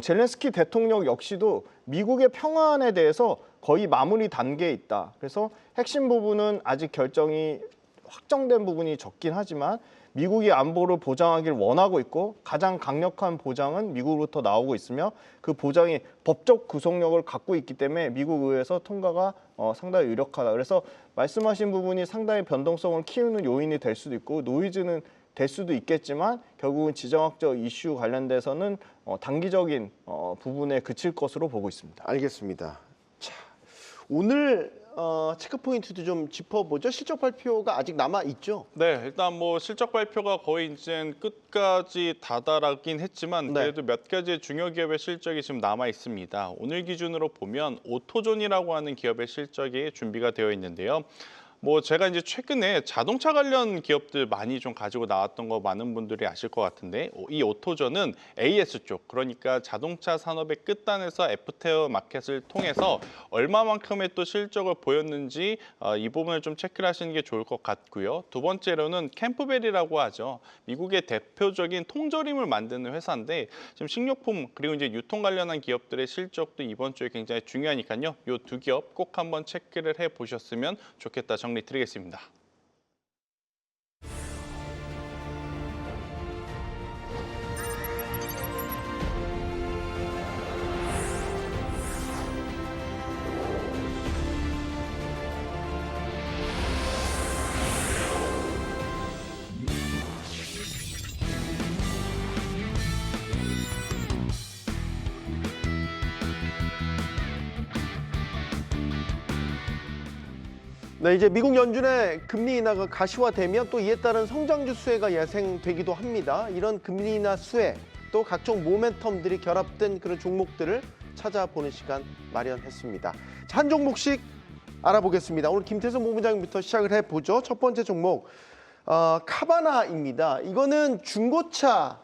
S5: 젤렌스키 대통령 역시도 미국의 평화안에 대해서 거의 마무리 단계에 있다. 그래서 핵심 부분은 아직 결정이 확정된 부분이 적긴 하지만 미국이 안보를 보장하길 원하고 있고 가장 강력한 보장은 미국으로부터 나오고 있으며 그 보장이 법적 구속력을 갖고 있기 때문에 미국 의회에서 통과가 상당히 유력하다. 그래서 말씀하신 부분이 상당히 변동성을 키우는 요인이 될 수도 있고 노이즈는 될 수도 있겠지만 결국은 지정학적 이슈 관련돼서는 단기적인 부분에 그칠 것으로 보고 있습니다.
S3: 알겠습니다. 자, 오늘 체크 포인트도 좀 짚어보죠. 실적 발표가 아직 남아 있죠.
S4: 네, 일단 뭐 실적 발표가 거의 이제 끝까지 다다라긴 했지만
S3: 네.
S4: 그래도 몇 가지의 중요 기업의 실적이 지금 남아 있습니다. 오늘 기준으로 보면 오토존이라고 하는 기업의 실적이 준비가 되어 있는데요. 뭐 제가 이제 최근에 자동차 관련 기업들 많이 좀 가지고 나왔던 거 많은 분들이 아실 것 같은데 이 오토존은 AS 쪽, 그러니까 자동차 산업의 끝단에서 애프터 마켓을 통해서 얼마만큼의 또 실적을 보였는지 이 부분을 좀 체크를 하시는 게 좋을 것 같고요. 두 번째로는 캠프벨이라고 하죠. 미국의 대표적인 통조림을 만드는 회사인데 지금 식료품 그리고 이제 유통 관련한 기업들의 실적도 이번 주에 굉장히 중요하니까요. 이 두 기업 꼭 한번 체크를 해 보셨으면 좋겠다. 정리 드리겠습니다.
S3: 네, 이제 미국 연준의 금리 인하가 가시화되면 또 이에 따른 성장주 수혜가 예상되기도 합니다. 이런 금리 인하 수혜 또 각종 모멘텀들이 결합된 그런 종목들을 찾아보는 시간 마련했습니다. 자, 한 종목씩 알아보겠습니다. 오늘 김태선 본부장부터 시작을 해보죠. 첫 번째 종목 카바나입니다. 이거는 중고차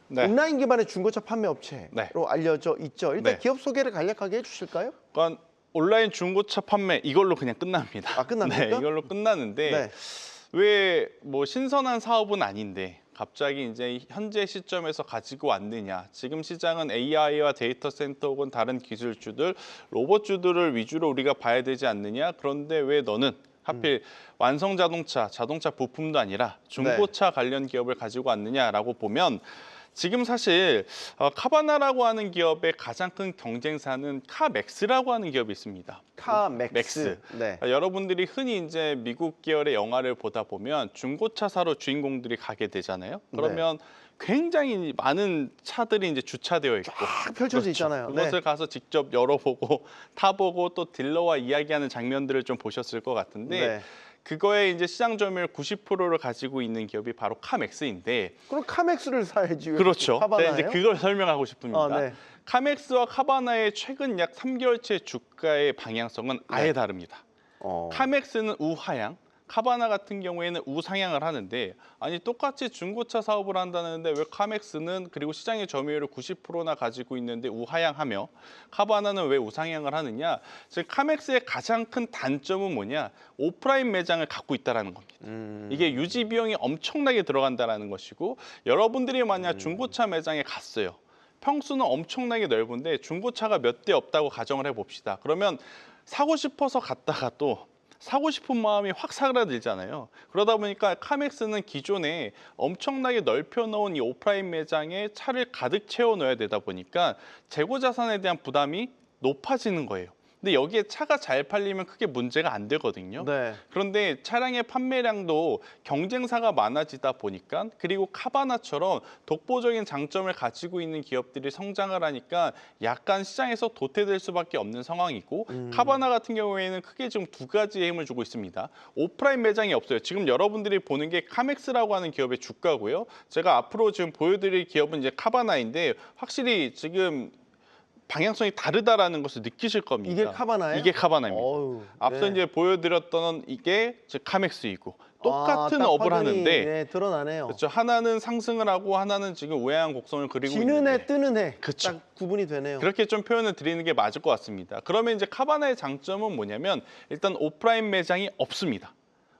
S4: 네.
S3: 온라인 기반의 중고차 판매 업체로
S4: 네.
S3: 알려져 있죠. 일단
S4: 네.
S3: 기업 소개를 간략하게 해주실까요?
S4: 그러니까 온라인 중고차 판매 이걸로 그냥 끝납니다.
S3: 아, 끝납니까?
S4: 네, 이걸로 끝나는데
S3: 네.
S4: 왜 뭐 신선한 사업은 아닌데 갑자기 이제 현재 시점에서 가지고 왔느냐. 지금 시장은 AI와 데이터 센터 혹은 다른 기술주들, 로봇주들을 위주로 우리가 봐야 되지 않느냐. 그런데 왜 너는 하필 완성 자동차 부품도 아니라 중고차 관련 기업을 가지고 왔느냐라고 보면 지금 사실 카바나라고 하는 기업의 가장 큰 경쟁사는 카맥스라고 하는 기업이 있습니다.
S3: 카맥스. 네.
S4: 여러분들이 흔히 이제 미국 계열의 영화를 보다 보면 중고차사로 주인공들이 가게 되잖아요. 그러면 굉장히 많은 차들이 이제 주차되어 있고
S3: 쫙 펼쳐져 있잖아요.
S4: 그것을 가서 직접 열어보고 타보고 또 딜러와 이야기하는 장면들을 좀 보셨을 것 같은데
S3: 네.
S4: 그거에 이제 시장 점유율 90%를 가지고 있는 기업이 바로 카맥스인데
S3: 그럼 카맥스를 사야지. 왜
S4: 그렇죠.
S3: 카바나예요?
S4: 제가 이제 그걸 설명하고 싶습니다.
S3: 네.
S4: 카맥스와 카바나의 최근 약 3개월째 주가의 방향성은 아예 다릅니다. 카맥스는 우하향, 카바나 같은 경우에는 우상향을 하는데 아니 똑같이 중고차 사업을 한다는데 왜 카맥스는 그리고 시장의 점유율을 90%나 가지고 있는데 우하향하며 카바나는 왜 우상향을 하느냐? 즉 카맥스의 가장 큰 단점은 뭐냐? 오프라인 매장을 갖고 있다라는 겁니다. 이게 유지 비용이 엄청나게 들어간다라는 것이고 여러분들이 만약 중고차 매장에 갔어요. 평수는 엄청나게 넓은데 중고차가 몇 대 없다고 가정을 해봅시다. 그러면 사고 싶어서 갔다가 또 사고 싶은 마음이 확 사그라들잖아요. 그러다 보니까 카맥스는 기존에 엄청나게 넓혀 놓은 이 오프라인 매장에 차를 가득 채워 넣어야 되다 보니까 재고 자산에 대한 부담이 높아지는 거예요. 근데 여기에 차가 잘 팔리면 크게 문제가 안 되거든요.
S3: 네.
S4: 그런데 차량의 판매량도 경쟁사가 많아지다 보니까 그리고 카바나처럼 독보적인 장점을 가지고 있는 기업들이 성장을 하니까 약간 시장에서 도태될 수밖에 없는 상황이고 카바나 같은 경우에는 크게 지금 두 가지의 힘을 주고 있습니다. 오프라인 매장이 없어요. 지금 여러분들이 보는 게 카맥스라고 하는 기업의 주가고요. 제가 앞으로 지금 보여드릴 기업은 이제 카바나인데 확실히 지금 방향성이 다르다라는 것을 느끼실 겁니다.
S3: 이게 카바나예요?
S4: 이게 카바나입니다.
S3: 어우,
S4: 앞서
S3: 네.
S4: 이제 보여드렸던 이게 즉 카맥스이고 똑같은
S3: 딱
S4: 업을
S3: 확연히,
S4: 하는데
S3: 네, 드러나네요.
S4: 그렇죠. 하나는 상승을 하고 하나는 지금 우회한 곡선을 그리고
S3: 지는
S4: 있는데
S3: 해 뜨는 해.
S4: 그쵸.
S3: 딱 구분이 되네요.
S4: 그렇게 좀 표현을 드리는 게 맞을 것 같습니다. 그러면 이제 카바나의 장점은 뭐냐면 일단 오프라인 매장이 없습니다.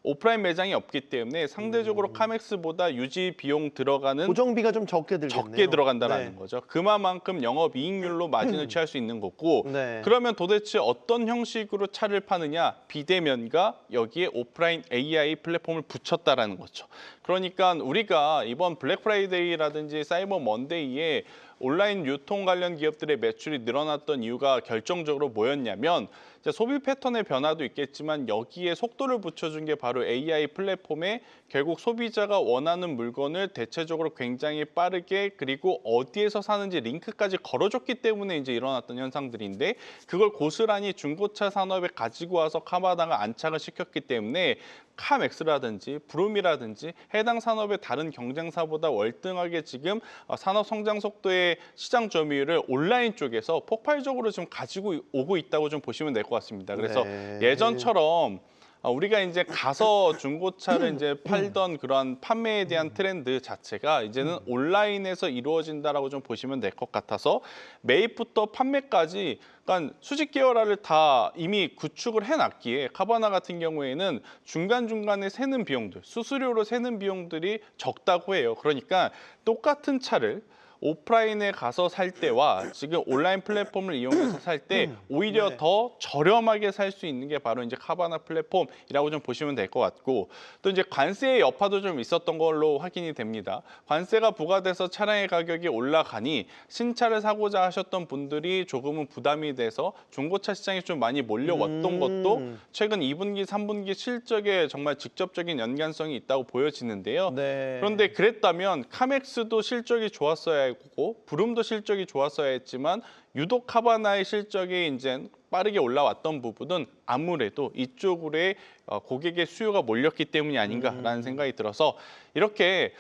S4: 오프라인 매장이 없기 때문에 상대적으로 카맥스보다 유지 비용 들어가는
S3: 고정비가 좀 적게 들겠네요.
S4: 적게 들어간다라는
S3: 네.
S4: 거죠. 그만큼 영업이익률로 마진을 취할 수 있는 거고
S3: 네.
S4: 그러면 도대체 어떤 형식으로 차를 파느냐? 비대면과 여기에 오프라인 AI 플랫폼을 붙였다라는 거죠. 그러니까 우리가 이번 블랙 프라이데이라든지 사이버 먼데이에 온라인 유통 관련 기업들의 매출이 늘어났던 이유가 결정적으로 뭐였냐면 소비 패턴의 변화도 있겠지만 여기에 속도를 붙여준 게 바로 AI 플랫폼에 결국 소비자가 원하는 물건을 대체적으로 굉장히 빠르게 그리고 어디에서 사는지 링크까지 걸어줬기 때문에 이제 일어났던 현상들인데 그걸 고스란히 중고차 산업에 가지고 와서 카바나가 안착을 시켰기 때문에 카맥스라든지 브룸이라든지 해당 산업의 다른 경쟁사보다 월등하게 지금 산업 성장 속도의 시장 점유율을 온라인 쪽에서 폭발적으로 좀 가지고 오고 있다고 좀 보시면 될 것 같습니다. 그래서
S3: 네.
S4: 예전처럼 우리가 이제 가서 중고차를 이제 팔던 그러한 판매에 대한 트렌드 자체가 이제는 온라인에서 이루어진다라고 좀 보시면 될 것 같아서 매입부터 판매까지 그러니까 수직 계열화를 다 이미 구축을 해놨기에 카바나 같은 경우에는 중간중간에 새는 비용들, 수수료로 새는 비용들이 적다고 해요. 그러니까 똑같은 차를 오프라인에 가서 살 때와 지금 온라인 플랫폼을 이용해서 살 때 오히려
S3: 네.
S4: 더 저렴하게 살 수 있는 게 바로 이제 카바나 플랫폼이라고 좀 보시면 될 것 같고 또 이제 관세의 여파도 좀 있었던 걸로 확인이 됩니다. 관세가 부과돼서 차량의 가격이 올라가니 신차를 사고자 하셨던 분들이 조금은 부담이 돼서 중고차 시장에 좀 많이 몰려왔던 것도 최근 2분기, 3분기 실적에 정말 직접적인 연관성이 있다고 보여지는데요.
S3: 네.
S4: 그런데 그랬다면 카맥스도 실적이 좋았어야 했고 브룸도 실적이 좋았어야 했지만 유독 카바나의 실적이 이제 빠르게 올라왔던 부분은 아무래도 이쪽으로의 고객의 수요가 몰렸기 때문이 아닌가라는 생각이 들어서 이렇게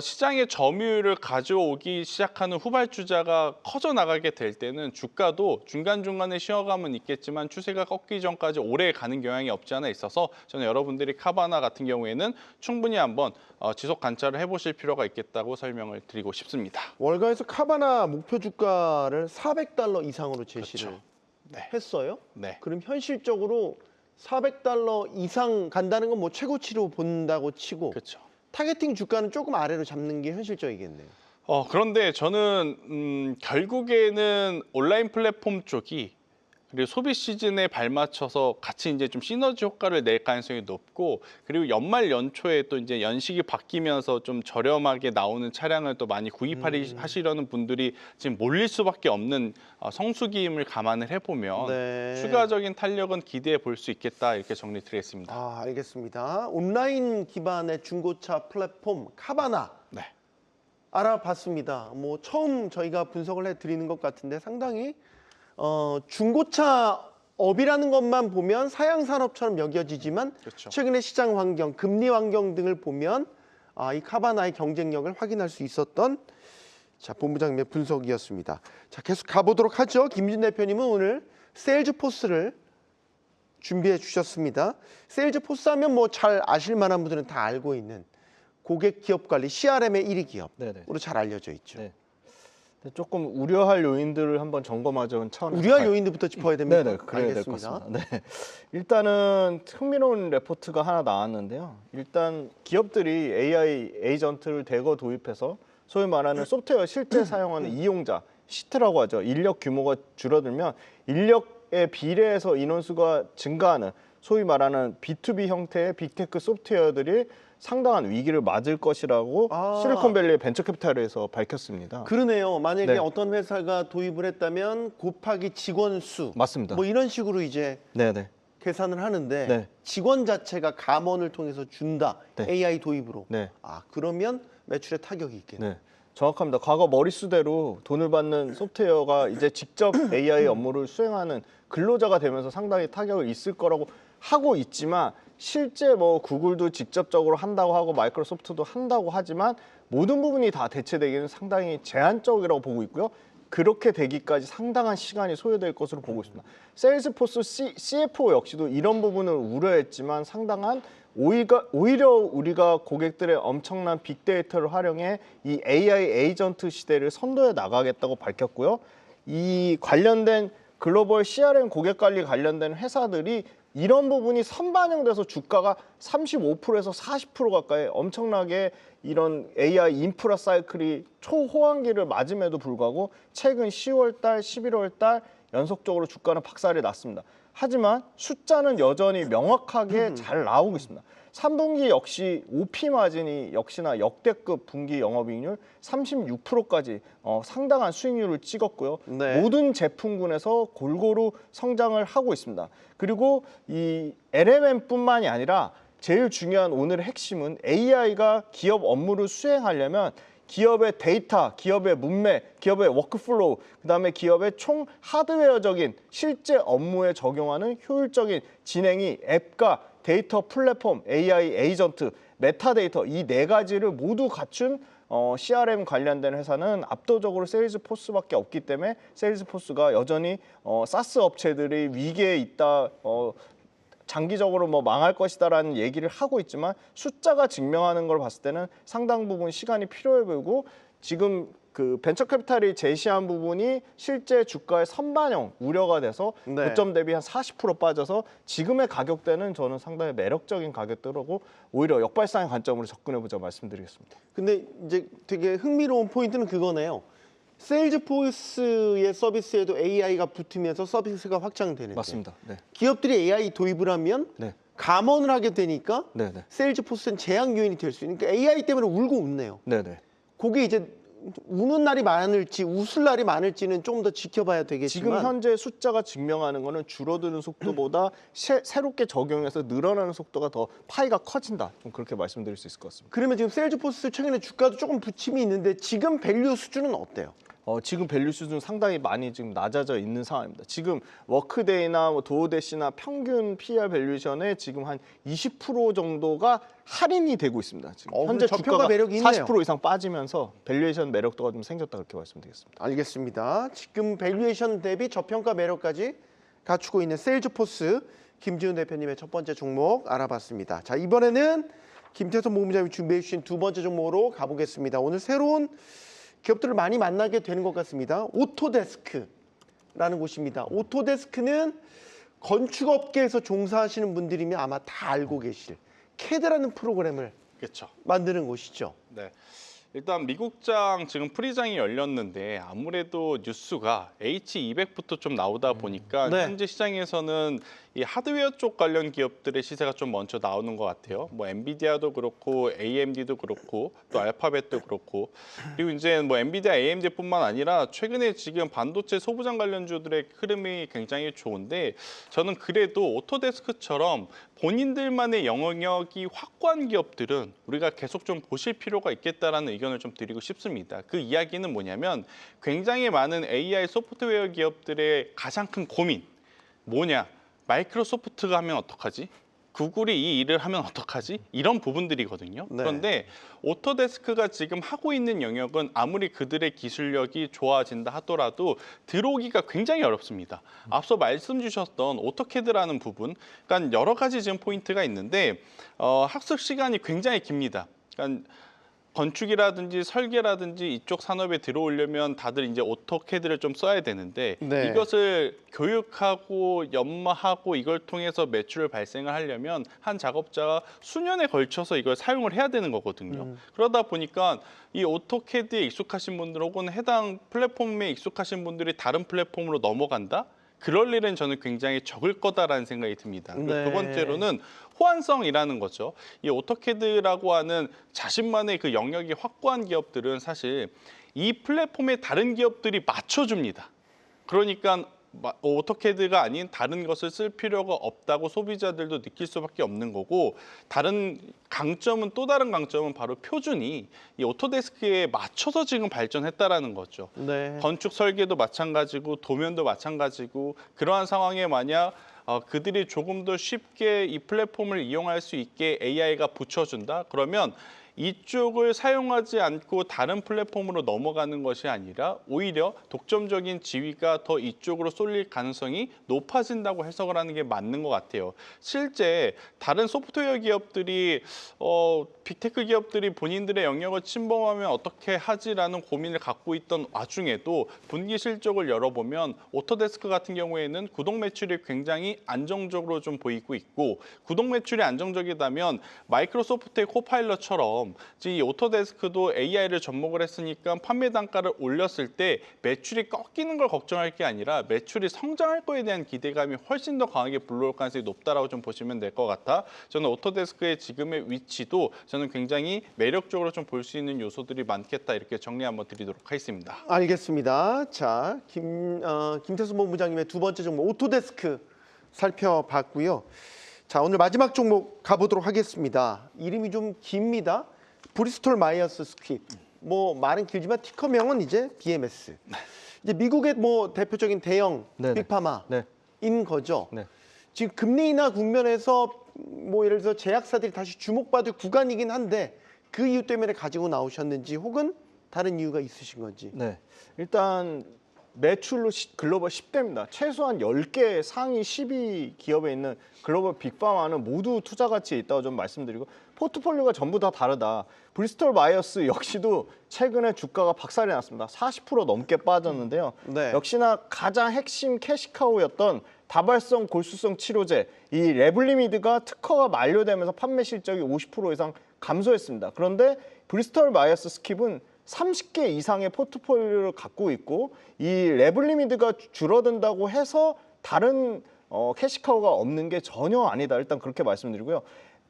S4: 시장의 점유율을 가져오기 시작하는 후발주자가 커져 나가게 될 때는 주가도 중간중간에 쉬어감은 있겠지만 추세가 꺾이기 전까지 오래 가는 경향이 없지 않아 있어서 저는 여러분들이 카바나 같은 경우에는 충분히 한번 지속 관찰을 해보실 필요가 있겠다고 설명을 드리고 싶습니다.
S3: 월가에서 카바나 목표 주가를 $400 이상으로 제시를
S4: 그렇죠. 네.
S3: 했어요.
S4: 네.
S3: 그럼 현실적으로 $400 이상 간다는 건 뭐 최고치로 본다고 치고
S4: 그렇죠.
S3: 타겟팅 주가는 조금 아래로 잡는 게 현실적이겠네요.
S4: 그런데 저는 결국에는 온라인 플랫폼 쪽이 그리고 소비 시즌에 발맞춰서 같이 이제 좀 시너지 효과를 낼 가능성이 높고 그리고 연말 연초에 또 이제 연식이 바뀌면서 좀 저렴하게 나오는 차량을 또 많이 구입하시려는 분들이 지금 몰릴 수밖에 없는 성수기임을 감안을 해보면
S3: 네.
S4: 추가적인 탄력은 기대해 볼 수 있겠다 이렇게 정리드리겠습니다.
S3: 아, 알겠습니다. 온라인 기반의 중고차 플랫폼 카바나
S4: 네.
S3: 알아봤습니다. 뭐 처음 저희가 분석을 해드리는 것 같은데 상당히 중고차 업이라는 것만 보면 사양 산업처럼 여겨지지만
S4: 그렇죠.
S3: 최근의 시장 환경, 금리 환경 등을 보면 이 카바나의 경쟁력을 확인할 수 있었던 본부장님의 분석이었습니다. 자, 계속 가보도록 하죠. 김진 대표님은 오늘 세일즈포스를 준비해 주셨습니다. 세일즈포스 하면 뭐 잘 아실 만한 분들은 다 알고 있는 고객 기업 관리 CRM의 1위 기업으로
S5: 네네.
S3: 잘 알려져 있죠.
S5: 네. 조금 우려할 요인들을 한번 점검하자는 차원에서
S3: 우려할 요인들부터 짚어야 됩니다.
S5: 네네, 그래야 될 것
S3: 알겠습니다.
S5: 같습니다. 네. 일단은 흥미로운 레포트가 하나 나왔는데요. 일단 기업들이 AI 에이전트를 대거 도입해서 소위 말하는 소프트웨어 실제 사용하는 이용자, 시트라고 하죠. 인력 규모가 줄어들면 인력에 비례해서 인원수가 증가하는 소위 말하는 B2B 형태의 빅테크 소프트웨어들이 상당한 위기를 맞을 것이라고
S3: 아.
S5: 실리콘밸리의 벤처캐피탈에서 밝혔습니다.
S3: 그러네요. 만약에
S5: 네.
S3: 어떤 회사가 도입을 했다면 곱하기 직원 수,
S5: 맞습니다.
S3: 뭐 이런 식으로 이제
S5: 네네.
S3: 계산을 하는데
S5: 네.
S3: 직원 자체가 감원을 통해서 준다.
S5: 네.
S3: AI 도입으로.
S5: 네.
S3: 아 그러면 매출에 타격이 있겠네요.
S5: 네, 정확합니다. 과거 머릿수대로 돈을 받는 소프트웨어가 이제 직접 AI 업무를 수행하는 근로자가 되면서 상당히 타격이 있을 거라고 하고 있지만 실제 뭐 구글도 직접적으로 한다고 하고 마이크로소프트도 한다고 하지만 모든 부분이 다 대체되기는 상당히 제한적이라고 보고 있고요. 그렇게 되기까지 상당한 시간이 소요될 것으로 보고 있습니다. 세일즈포스 CFO 역시도 이런 부분을 우려했지만 상당한 오히려 우리가 고객들의 엄청난 빅데이터를 활용해 이 AI 에이전트 시대를 선도해 나가겠다고 밝혔고요. 이 관련된 글로벌 CRM 고객 관리 관련된 회사들이 이런 부분이 선반영돼서 주가가 35%에서 40% 가까이 엄청나게 이런 AI 인프라 사이클이 초호황기를 맞음에도 불구하고 최근 10월 달, 11월 달 연속적으로 주가는 박살이 났습니다. 하지만 숫자는 여전히 명확하게 잘 나오고 있습니다. 3분기 역시 OP 마진이 역시나 역대급 분기 영업이익률 36%까지 상당한 수익률을 찍었고요.
S3: 네.
S5: 모든 제품군에서 골고루 성장을 하고 있습니다. 그리고 이 LMM뿐만이 아니라 제일 중요한 오늘의 핵심은 AI가 기업 업무를 수행하려면 기업의 데이터, 기업의 문맥, 기업의 워크플로우, 그다음에 기업의 총 하드웨어적인 실제 업무에 적용하는 효율적인 진행이 앱과 데이터 플랫폼, AI 에이전트, 메타데이터 이 네 가지를 모두 갖춘 CRM 관련된 회사는 압도적으로 세일즈포스밖에 없기 때문에 세일즈포스가 여전히 사스 업체들이 위기에 있다, 장기적으로 뭐 망할 것이다라는 얘기를 하고 있지만 숫자가 증명하는 걸 봤을 때는 상당 부분 시간이 필요해 보이고 지금 그 벤처캐피탈이 제시한 부분이 실제 주가의 선반영 우려가 돼서
S3: 네.
S5: 고점 대비 한 40% 빠져서 지금의 가격대는 저는 상당히 매력적인 가격대라고 오히려 역발상의 관점으로 접근해보자 말씀드리겠습니다.
S3: 근데 이제 되게 흥미로운 포인트는 그거네요. 세일즈포스의 서비스에도 AI가 붙으면서 서비스가 확장되는데
S5: 맞습니다. 네.
S3: 기업들이 AI 도입을 하면
S5: 네.
S3: 감원을 하게 되니까
S5: 네, 네.
S3: 세일즈포스는 제약 요인이 될 수 있으니까 AI 때문에 울고 웃네요.
S5: 네, 네.
S3: 그게 이제 우는 날이 많을지 웃을 날이 많을지는 좀 더 지켜봐야
S5: 지금
S3: 되겠지만
S5: 현재 숫자가 증명하는 거는 줄어드는 속도보다 새롭게 적용해서 늘어나는 속도가 더 파이가 커진다. 좀 그렇게 말씀드릴 수 있을 것 같습니다.
S3: 그러면 지금 세일즈포스 최근에 주가도 조금 부침이 있는데 지금 밸류 수준은 어때요?
S5: 지금 밸류 수준 상당히 많이 지금 낮아져 있는 상황입니다. 지금 워크데이나 뭐 도어대시나 평균 PR 밸류에이션에 지금 한 20% 정도가 할인이 되고 있습니다. 지금 현재
S3: 저평가
S5: 주가가
S3: 매력이 있네요.
S5: 40% 이상 빠지면서 밸류에이션 매력도가 좀 생겼다 그렇게 말씀드리겠습니다.
S3: 알겠습니다. 지금 밸류에이션 대비 저평가 매력까지 갖추고 있는 세일즈포스 김지훈 대표님의 첫 번째 종목 알아봤습니다. 자, 이번에는 김태선 모금자님이 준비해 주신 두 번째 종목으로 가보겠습니다. 오늘 새로운 기업들을 많이 만나게 되는 것 같습니다. 오토데스크라는 곳입니다. 오토데스크는 건축업계에서 종사하시는 분들이면 아마 다 알고 계실 캐드라는 프로그램을
S4: 그렇죠.
S3: 만드는 곳이죠.
S4: 네. 일단 미국장 지금 프리장이 열렸는데 아무래도 뉴스가 H200부터 좀 나오다 보니까
S3: 네.
S4: 현재 시장에서는 이 하드웨어 쪽 관련 기업들의 시세가 좀 먼저 나오는 것 같아요. 뭐 엔비디아도 그렇고 AMD도 그렇고 또 알파벳도 그렇고 그리고 이제 뭐 엔비디아, AMD뿐만 아니라 최근에 지금 반도체 소부장 관련주들의 흐름이 굉장히 좋은데 저는 그래도 오토데스크처럼 본인들만의 영역이 확고한 기업들은 우리가 계속 좀 보실 필요가 있겠다라는 의견을 좀 드리고 싶습니다. 그 이야기는 뭐냐면 굉장히 많은 AI 소프트웨어 기업들의 가장 큰 고민 뭐냐? 마이크로소프트가 하면 어떡하지? 구글이 이 일을 하면 어떡하지? 이런 부분들이거든요.
S3: 네.
S4: 그런데 오토데스크가 지금 하고 있는 영역은 아무리 그들의 기술력이 좋아진다 하더라도 들어오기가 굉장히 어렵습니다. 앞서 말씀 주셨던 오토캐드라는 부분, 그러니까 여러 가지 지금 포인트가 있는데 학습 시간이 굉장히 깁니다. 그러니까 건축이라든지 설계라든지 이쪽 산업에 들어오려면 다들 이제 오토캐드를 좀 써야 되는데
S3: 네.
S4: 이것을 교육하고 연마하고 이걸 통해서 매출을 발생을 하려면 한 작업자가 수년에 걸쳐서 이걸 사용을 해야 되는 거거든요. 그러다 보니까 이 오토캐드에 익숙하신 분들 혹은 해당 플랫폼에 익숙하신 분들이 다른 플랫폼으로 넘어간다? 그럴 일은 저는 굉장히 적을 거다라는 생각이 듭니다. 그리고
S3: 네.
S4: 두 번째로는 호환성이라는 거죠. 이 오토캐드라고 하는 자신만의 그 영역이 확고한 기업들은 사실 이 플랫폼에 다른 기업들이 맞춰줍니다. 그러니까 오토캐드가 아닌 다른 것을 쓸 필요가 없다고 소비자들도 느낄 수밖에 없는 거고, 다른 강점은 또 다른 강점은 바로 표준이 이 오토데스크에 맞춰서 지금 발전했다라는 거죠.
S3: 네.
S4: 건축 설계도 마찬가지고 도면도 마찬가지고, 그러한 상황에 만약 그들이 조금 더 쉽게 이 플랫폼을 이용할 수 있게 AI가 붙여준다? 그러면 이쪽을 사용하지 않고 다른 플랫폼으로 넘어가는 것이 아니라 오히려 독점적인 지위가 더 이쪽으로 쏠릴 가능성이 높아진다고 해석을 하는 게 맞는 것 같아요. 실제 다른 소프트웨어 기업들이 빅테크 기업들이 본인들의 영역을 침범하면 어떻게 하지라는 고민을 갖고 있던 와중에도 분기 실적을 열어보면 오토데스크 같은 경우에는 구독 매출이 굉장히 안정적으로 좀 보이고 있고, 구독 매출이 안정적이다면 마이크로소프트의 코파일럿처럼 이 오토데스크도 AI를 접목을 했으니까 판매 단가를 올렸을 때 매출이 꺾이는 걸 걱정할 게 아니라 매출이 성장할 거에 대한 기대감이 훨씬 더 강하게 불러올 가능성이 높다라고 좀 보시면 될 것 같아. 저는 오토데스크의 지금의 위치도 저는 굉장히 매력적으로 좀 볼 수 있는 요소들이 많겠다, 이렇게 정리 한번 드리도록 하겠습니다.
S3: 알겠습니다. 자, 김태수 본부장님의 두 번째 종목 오토데스크 살펴봤고요. 자, 오늘 마지막 종목 가보도록 하겠습니다. 이름이 좀 깁니다. 브리스톨 마이어스 스퀴드. 뭐 말은 길지만 티커명은 이제 BMS. 이제 미국의 뭐 대표적인 대형
S5: 네네.
S3: 빅파마인
S5: 네.
S3: 거죠.
S5: 네.
S3: 지금 금리 인하 국면에서 뭐 예를 들어서 제약사들이 다시 주목받을 구간이긴 한데 그 이유 때문에 가지고 나오셨는지 혹은 다른 이유가 있으신 건지.
S5: 네. 일단 매출로 글로벌 10대입니다. 최소한 10개 상위 10위 기업에 있는 글로벌 빅파마는 모두 투자 가치에 있다고 좀 말씀드리고, 포트폴리오가 전부 다 다르다. 브리스톨 마이어스 역시도 최근에 주가가 박살이 났습니다. 40% 넘게 빠졌는데요.
S3: 네.
S5: 역시나 가장 핵심 캐시카우였던 다발성 골수성 치료제 이 레블리미드가 특허가 만료되면서 판매 실적이 50% 이상 감소했습니다. 그런데 브리스톨 마이어스 스킵은 30개 이상의 포트폴리오를 갖고 있고, 이 레블리미드가 줄어든다고 해서 다른 캐시카우가 없는 게 전혀 아니다. 일단 그렇게 말씀드리고요.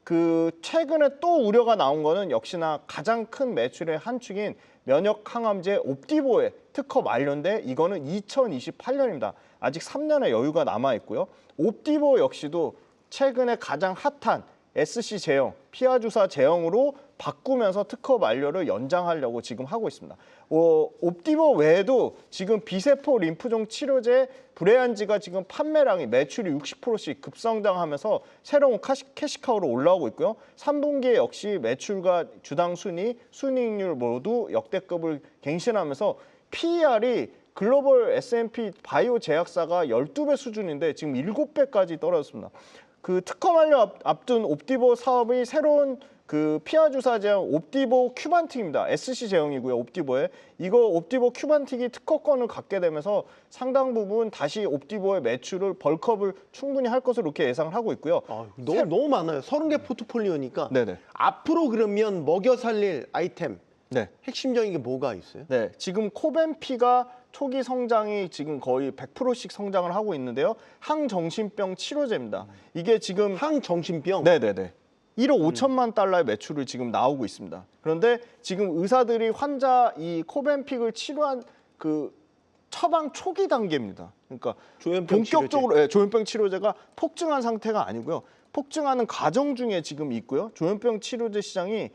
S5: 그 최근에 또 우려가 나온 거는 역시나 가장 큰 매출의 한 축인 면역 항암제 옵디보의 특허 만료인데 이거는 2028년입니다. 아직 3년의 여유가 남아 있고요. 옵디보 역시도 최근에 가장 핫한 SC 제형, 피하 주사 제형으로 바꾸면서 특허 만료를 연장하려고 지금 하고 있습니다. 옵디보 외에도 지금 비세포 림프종 치료제 브레안지가 지금 판매량이 매출이 60%씩 급성장하면서 새로운 캐시카우로 올라오고 있고요. 3분기에 역시 매출과 주당 순위, 순이익률 모두 역대급을 갱신하면서 PER이 글로벌 S&P 바이오 제약사가 12배 수준인데 지금 7배까지 떨어졌습니다. 그 특허 만료 앞둔 옵디보 사업이 새로운 그 피하 주사 제형 옵디보 큐반틱입니다. SC 제형이고요. 옵디보에 이거 옵디보 큐반틱이 특허권을 갖게 되면서 상당 부분 다시 옵디보의 매출을 벌크업을 충분히 할 것으로 이렇게 예상을 하고 있고요.
S3: 너무 많아요. 30개 포트폴리오니까.
S5: 네네.
S3: 앞으로 그러면 먹여 살릴 아이템
S5: 네.
S3: 핵심적인 게 뭐가 있어요?
S5: 네, 지금 코벤피가 초기 성장이 지금 거의 100%씩 성장을 하고 있는데요. 항정신병 치료제입니다. 이게 지금
S3: 항정신병.
S5: 네네네. 1억 5천만 달러의 매출을 지금 나오고 있습니다. 그런데 지금 의사들이 환자 이 코벤픽을 치료한 그 처방 초기 단계입니다. 그러니까
S3: 조현병
S5: 본격적으로 네, 조현병 치료제가 폭증한 상태가 아니고요. 폭증하는 과정 중에 지금 있고요. 조현병 치료제 시장이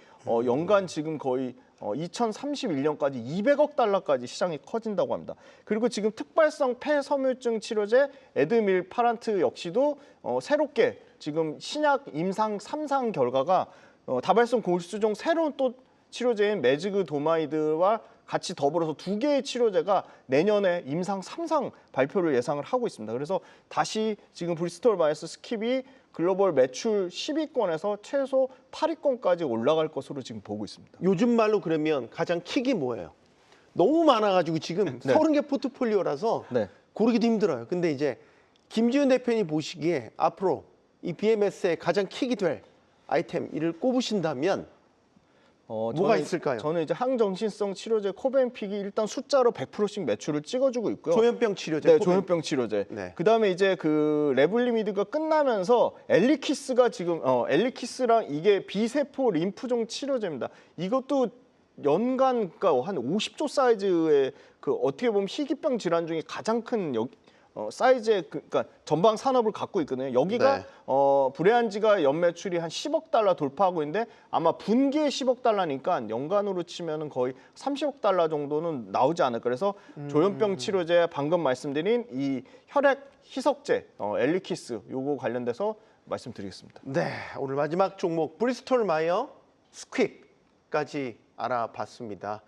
S5: 연간 지금 거의 2031년까지 200억 달러까지 시장이 커진다고 합니다. 그리고 지금 특발성 폐섬유증 치료제 에드밀파란트 역시도 새롭게 지금 신약 임상 3상 결과가 다발성 골수종 새로운 또 치료제인 메즈그도마이드와 같이 더불어서 두 개의 치료제가 내년에 임상 3상 발표를 예상을 하고 있습니다. 그래서 다시 지금 브리스톨 마이스 스킵이 글로벌 매출 10위권에서 최소 8위권까지 올라갈 것으로 지금 보고 있습니다.
S3: 요즘 말로 그러면 가장 킥이 뭐예요? 너무 많아가지고 지금
S5: 네.
S3: 30개 포트폴리오라서
S5: 네.
S3: 고르기도 힘들어요. 근데 이제 김지훈 대표님 보시기에 앞으로 이 BMS의 가장 킥이 될 아이템 이를 꼽으신다면 뭐가 있을까요?
S5: 저는 이제 항정신성 치료제 코벤픽이 일단 숫자로 100%씩 매출을 찍어주고 있고요.
S3: 조현병 치료제.
S5: 네,
S3: 코벤.
S5: 조현병 치료제.
S3: 네.
S5: 그다음에 이제 그 레블리미드가 끝나면서 엘리키스가 지금 엘리키스랑 이게 비세포 림프종 치료제입니다. 이것도 연간 그러니까 한 50조 사이즈의 그 어떻게 보면 희귀병 질환 중에 가장 큰 사이즈의 그러니까 전방 산업을 갖고 있거든요. 여기가
S3: 네.
S5: 브레안지가 연매출이 한 10억 달러 돌파하고 있는데 아마 분기에 10억 달러니까 연간으로 치면은 거의 30억 달러 정도는 나오지 않을까. 그래서 조현병 치료제 방금 말씀드린 이 혈액 희석제 엘리키스 요거 관련돼서 말씀드리겠습니다.
S3: 네, 오늘 마지막 종목 브리스톨 마이어 스퀵까지 알아봤습니다.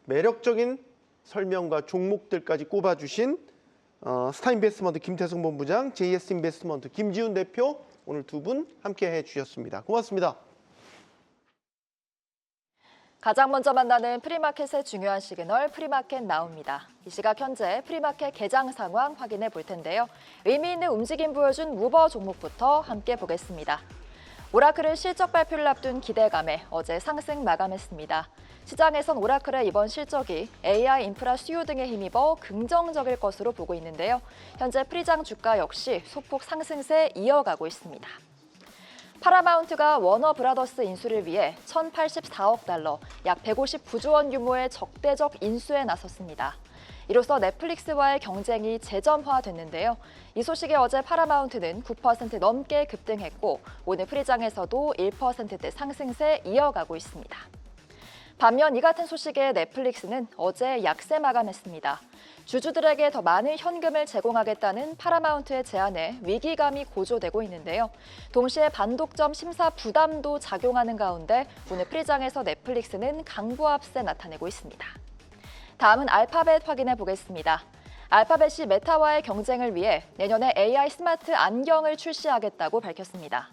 S3: 매력적인 설명과 종목들까지 꼽아주신 스타인베스트먼트 김태성 본부장, JS인베스트먼트 김지훈 대표 오늘 두 분 함께 해주셨습니다. 고맙습니다.
S6: 가장 먼저 만나는 프리마켓의 중요한 시그널 프리마켓 나옵니다. 이 시각 현재 프리마켓 개장 상황 확인해 볼 텐데요. 의미 있는 움직임 보여준 무버 종목부터 함께 보겠습니다. 오라클의 실적 발표를 앞둔 기대감에 어제 상승 마감했습니다. 시장에선 오라클의 이번 실적이 AI 인프라 수요 등에 힘입어 긍정적일 것으로 보고 있는데요. 현재 프리장 주가 역시 소폭 상승세 이어가고 있습니다. 파라마운트가 워너브라더스 인수를 위해 1,084억 달러, 약 159조 원 규모의 적대적 인수에 나섰습니다. 이로써 넷플릭스와의 경쟁이 재점화됐는데요. 이 소식에 어제 파라마운트는 9% 넘게 급등했고 오늘 프리장에서도 1%대 상승세 이어가고 있습니다. 반면 이 같은 소식에 넷플릭스는 어제 약세 마감했습니다. 주주들에게 더 많은 현금을 제공하겠다는 파라마운트의 제안에 위기감이 고조되고 있는데요. 동시에 반독점 심사 부담도 작용하는 가운데 오늘 프리장에서 넷플릭스는 강보합세 나타내고 있습니다. 다음은 알파벳 확인해 보겠습니다. 알파벳이 메타와의 경쟁을 위해 내년에 AI 스마트 안경을 출시하겠다고 밝혔습니다.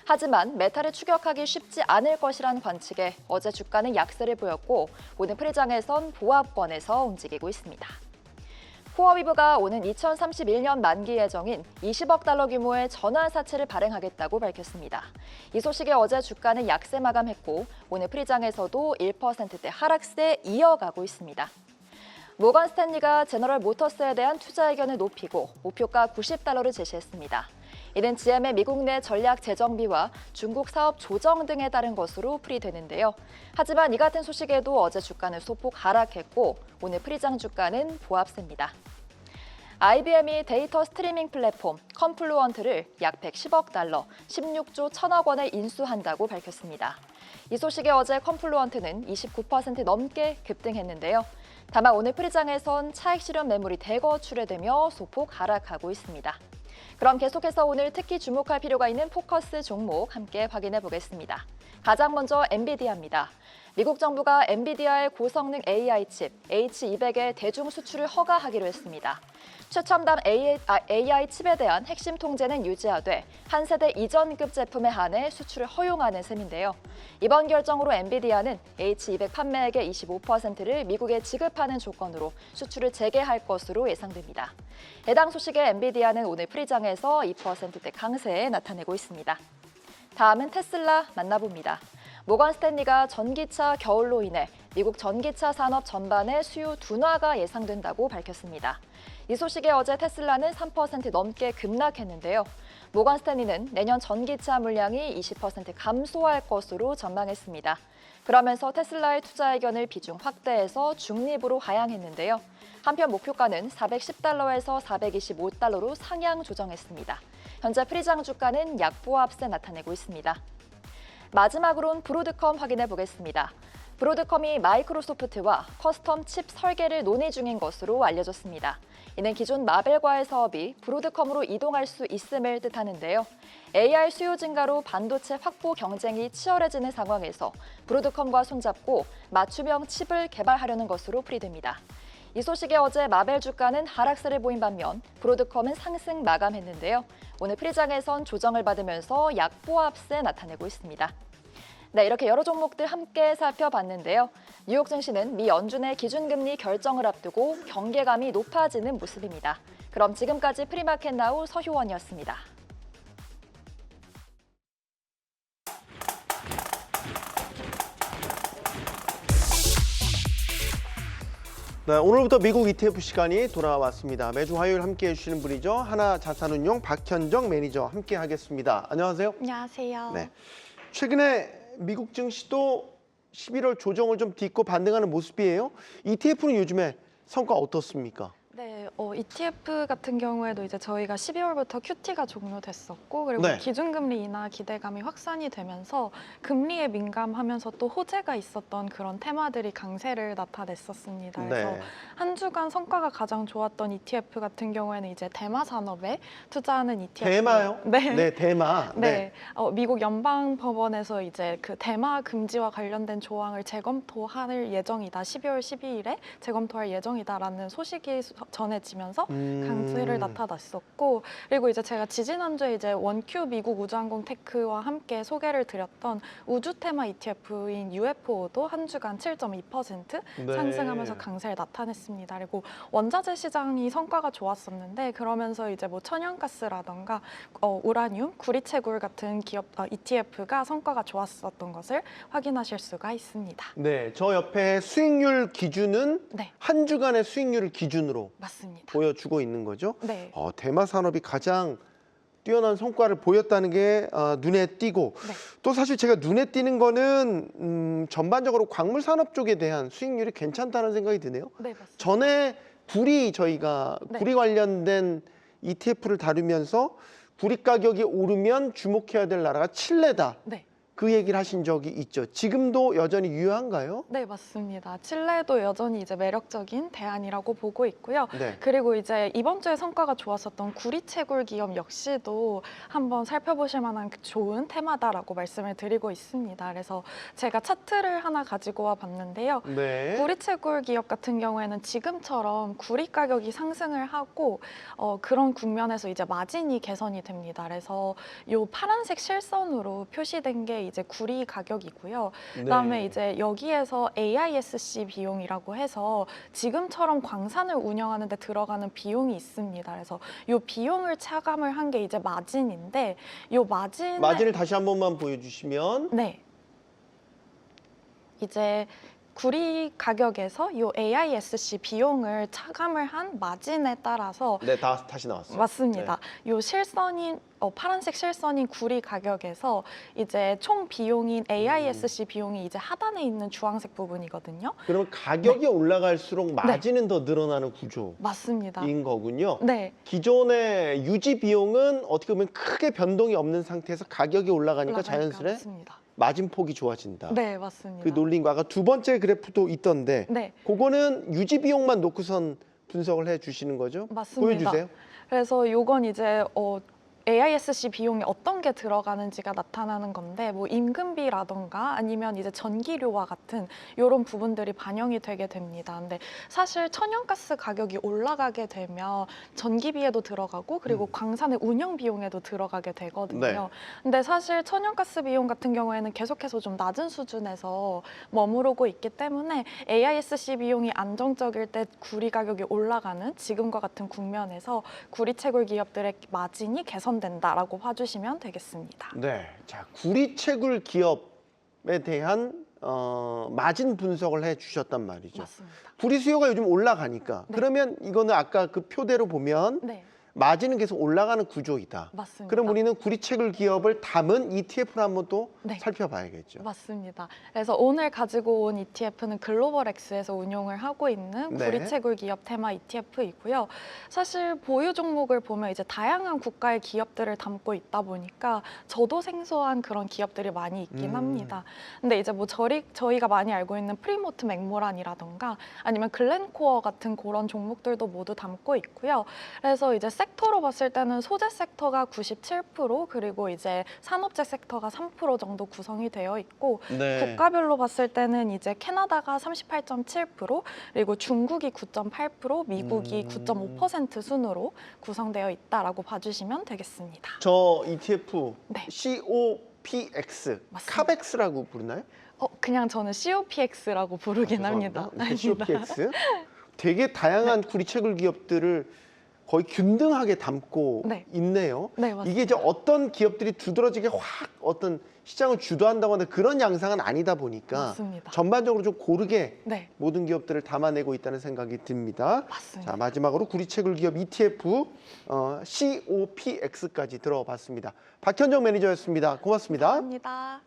S6: 하지만 메타를 추격하기 쉽지 않을 것이란 관측에 어제 주가는 약세를 보였고 오늘 프리장에선 보합권에서 움직이고 있습니다. 코어위브가 오는 2031년 만기 예정인 20억 달러 규모의 전환 사채를 발행하겠다고 밝혔습니다. 이 소식에 어제 주가는 약세 마감했고 오늘 프리장에서도 1%대 하락세 이어가고 있습니다. 모건 스탠리가 제너럴 모터스에 대한 투자 의견을 높이고 목표가 90달러를 제시했습니다. 이는 GM의 미국 내 전략 재정비와 중국 사업 조정 등에 따른 것으로 풀이되는데요. 하지만 이 같은 소식에도 어제 주가는 소폭 하락했고 오늘 프리장 주가는 보합세입니다. IBM이 데이터 스트리밍 플랫폼 컴플루언트를 약 110억 달러, 16조 1천억 원에 인수한다고 밝혔습니다. 이 소식에 어제 컴플루언트는 29% 넘게 급등했는데요. 다만 오늘 프리장에선 차익 실현 매물이 대거 출회되며 소폭 하락하고 있습니다. 그럼 계속해서 오늘 특히 주목할 필요가 있는 포커스 종목 함께 확인해 보겠습니다. 가장 먼저 엔비디아입니다. 미국 정부가 엔비디아의 고성능 AI 칩 H200의 대중 수출을 허가하기로 했습니다. 최첨단 AI 칩에 대한 핵심 통제는 유지하되 한 세대 이전급 제품에 한해 수출을 허용하는 셈인데요. 이번 결정으로 엔비디아는 H200 판매액의 25%를 미국에 지급하는 조건으로 수출을 재개할 것으로 예상됩니다. 해당 소식에 엔비디아는 오늘 프리장에서 2%대 강세에 나타내고 있습니다. 다음은 테슬라 만나봅니다. 모건 스탠리가 전기차 겨울로 인해 미국 전기차 산업 전반의 수요 둔화가 예상된다고 밝혔습니다. 이 소식에 어제 테슬라는 3% 넘게 급락했는데요. 모건 스탠리는 내년 전기차 물량이 20% 감소할 것으로 전망했습니다. 그러면서 테슬라의 투자 의견을 비중 확대해서 중립으로 하향했는데요. 한편 목표가는 410달러에서 425달러로 상향 조정했습니다. 현재 프리장 주가는 약보합세 나타내고 있습니다. 마지막으론 브로드컴 확인해 보겠습니다. 브로드컴이 마이크로소프트와 커스텀 칩 설계를 논의 중인 것으로 알려졌습니다. 이는 기존 마벨과의 사업이 브로드컴으로 이동할 수 있음을 뜻하는데요. AI 수요 증가로 반도체 확보 경쟁이 치열해지는 상황에서 브로드컴과 손잡고 맞춤형 칩을 개발하려는 것으로 풀이됩니다. 이 소식에 어제 마벨 주가는 하락세를 보인 반면 브로드컴은 상승 마감했는데요. 오늘 프리장에선 조정을 받으면서 약보합세 나타내고 있습니다. 네, 이렇게 여러 종목들 함께 살펴봤는데요. 뉴욕 증시는 미 연준의 기준금리 결정을 앞두고 경계감이 높아지는 모습입니다. 그럼 지금까지 프리마켓 나우 서효원이었습니다.
S3: 네, 오늘부터 미국 ETF 시간이 돌아왔습니다. 매주 화요일 함께해 주시는 분이죠. 하나자산운용 박현정 매니저 함께하겠습니다. 안녕하세요.
S7: 안녕하세요.
S3: 네, 최근에 미국 증시도 11월 조정을 좀 딛고 반등하는 모습이에요. ETF는 요즘에 성과 어떻습니까?
S7: 네, ETF 같은 경우에도 이제 저희가 12월부터 QT가 종료됐었고 그리고
S3: 네.
S7: 기준금리 인하 기대감이 확산이 되면서 금리에 민감하면서 또 호재가 있었던 그런 테마들이 강세를 나타냈었습니다. 그래서
S3: 네.
S7: 한 주간 성과가 가장 좋았던 ETF 같은 경우에는 이제 대마 산업에 투자하는 ETF.
S3: 대마요?
S7: 네.
S3: 네, 대마.
S7: 네, 미국 연방법원에서 이제 그 대마 금지와 관련된 조항을 재검토할 예정이다. 12월 12일에 재검토할 예정이다라는 소식이 전해지면서 강세를 나타났었고 그리고 이제 제가 지지난주에 이제 원큐 미국 우주항공 테크와 함께 소개를 드렸던 우주 테마 ETF인 UFO도 한 주간 7.2%
S3: 네.
S7: 상승하면서 강세를 나타냈습니다. 그리고 원자재 시장이 성과가 좋았었는데 그러면서 이제 뭐 천연가스라던가 우라늄, 구리채굴 같은 기업 ETF가 성과가 좋았었던 것을 확인하실 수가 있습니다.
S3: 네, 저 옆에 수익률 기준은
S7: 네,
S3: 한 주간의 수익률을 기준으로
S7: 맞습니다.
S3: 보여주고 있는 거죠.
S7: 네.
S3: 대마 산업이 가장 뛰어난 성과를 보였다는 게 눈에 띄고
S7: 네.
S3: 또 사실 제가 눈에 띄는 거는 전반적으로 광물 산업 쪽에 대한 수익률이 괜찮다는 생각이 드네요.
S7: 네, 맞습니다.
S3: 전에 저희가
S7: 네.
S3: 구리 관련된 ETF를 다루면서 구리 가격이 오르면 주목해야 될 나라가 칠레다.
S7: 네.
S3: 그 얘기를 하신 적이 있죠. 지금도 여전히 유효한가요?
S7: 네, 맞습니다. 칠레도 여전히 이제 매력적인 대안이라고 보고 있고요.
S3: 네.
S7: 그리고 이제 이번 주에 성과가 좋았었던 구리채굴 기업 역시도 한번 살펴보실 만한 좋은 테마다라고 말씀을 드리고 있습니다. 그래서 제가 차트를 하나 가지고 와 봤는데요.
S3: 네.
S7: 구리채굴 기업 같은 경우에는 지금처럼 구리 가격이 상승을 하고 그런 국면에서 이제 마진이 개선이 됩니다. 그래서 요 파란색 실선으로 표시된 게 이제 구리 가격이고요. 그다음에
S3: 네.
S7: 이제 여기에서 AISC 비용이라고 해서 지금처럼 광산을 운영하는 데 들어가는 비용이 있습니다. 그래서 요 비용을 차감을 한 게 이제 마진인데 요
S3: 마진을 다시 한 번만 보여주시면
S7: 네. 이제 구리 가격에서 요 AISC 비용을 차감을 한 마진에 따라서
S3: 네, 다시 나왔어요.
S7: 맞습니다. 요 실선인 파란색 실선인 구리 가격에서 이제 총 비용인 AISC 비용이 이제 하단에 있는 주황색 부분이거든요.
S3: 그러면 가격이 올라갈수록 마진은 더 늘어나는 구조인
S7: 맞습니다.
S3: 거군요.
S7: 네,
S3: 기존의 유지 비용은 어떻게 보면 크게 변동이 없는 상태에서 가격이 올라가니까 자연스레
S7: 맞습니다.
S3: 마진 폭이 좋아진다.
S7: 네, 맞습니다.
S3: 그 논리가 아까 두 번째 그래프도 있던데
S7: 네,
S3: 그거는 유지 비용만 놓고선 분석을 해 주시는 거죠?
S7: 맞습니다.
S3: 보여주세요.
S7: 그래서 요건 이제 AISC 비용이 어떤 게 들어가는지가 나타나는 건데 뭐 임금비라던가 아니면 이제 전기료와 같은 이런 부분들이 반영이 되게 됩니다. 근데 사실 천연가스 가격이 올라가게 되면 전기비에도 들어가고 그리고 광산의 운영 비용에도 들어가게 되거든요.
S3: 네.
S7: 근데 사실 천연가스 비용 같은 경우에는 계속해서 좀 낮은 수준에서 머무르고 있기 때문에 AISC 비용이 안정적일 때 구리 가격이 올라가는 지금과 같은 국면에서 구리채굴 기업들의 마진이 개선된다라고 봐주시면 되겠습니다.
S3: 네, 자 구리채굴 기업에 대한 마진 분석을 해 주셨단 말이죠.
S7: 맞습니다.
S3: 구리 수요가 요즘 올라가니까
S7: 네.
S3: 그러면 이거는 아까 그 표대로 보면
S7: 네,
S3: 마진은 계속 올라가는 구조이다.
S7: 맞습니다.
S3: 그럼 우리는 구리채굴 기업을 담은 ETF를 한번 또
S7: 네.
S3: 살펴봐야겠죠.
S7: 맞습니다. 그래서 오늘 가지고 온 ETF는 글로벌엑스에서 운용을 하고 있는
S3: 네.
S7: 구리채굴 기업 테마 ETF이고요. 사실 보유 종목을 보면 이제 다양한 국가의 기업들을 담고 있다 보니까 저도 생소한 그런 기업들이 많이 있긴 합니다. 근데 이제 뭐 저희가 많이 알고 있는 프리모트 맥모란이라던가 아니면 글렌코어 같은 그런 종목들도 모두 담고 있고요. 그래서 이제 섹터로 봤을 때는 소재 섹터가 97% 그리고 이제 산업재 섹터가 3% 정도 구성이 되어 있고
S3: 네.
S7: 국가별로 봤을 때는 이제 캐나다가 38.7% 그리고 중국이 9.8% 미국이 9.5% 순으로 구성되어 있다라고 봐주시면 되겠습니다.
S3: 저 ETF
S7: 네.
S3: COPX,
S7: 맞습니다.
S3: 카벡스라고 부르나요?
S7: 그냥 저는 COPX라고 부르긴 합니다.
S3: 네, COPX. 되게 다양한 구리채굴 기업들을 거의 균등하게 담고
S7: 네.
S3: 있네요.
S7: 네, 맞습니다.
S3: 이게 이제 어떤 기업들이 두드러지게 확 어떤 시장을 주도한다고 하는 그런 양상은 아니다 보니까
S7: 맞습니다.
S3: 전반적으로 좀 고르게
S7: 네,
S3: 모든 기업들을 담아내고 있다는 생각이 듭니다.
S7: 맞습니다.
S3: 자, 마지막으로 구리채굴 기업 ETF COPX까지 들어봤습니다. 박현정 매니저였습니다. 고맙습니다.
S7: 감사합니다.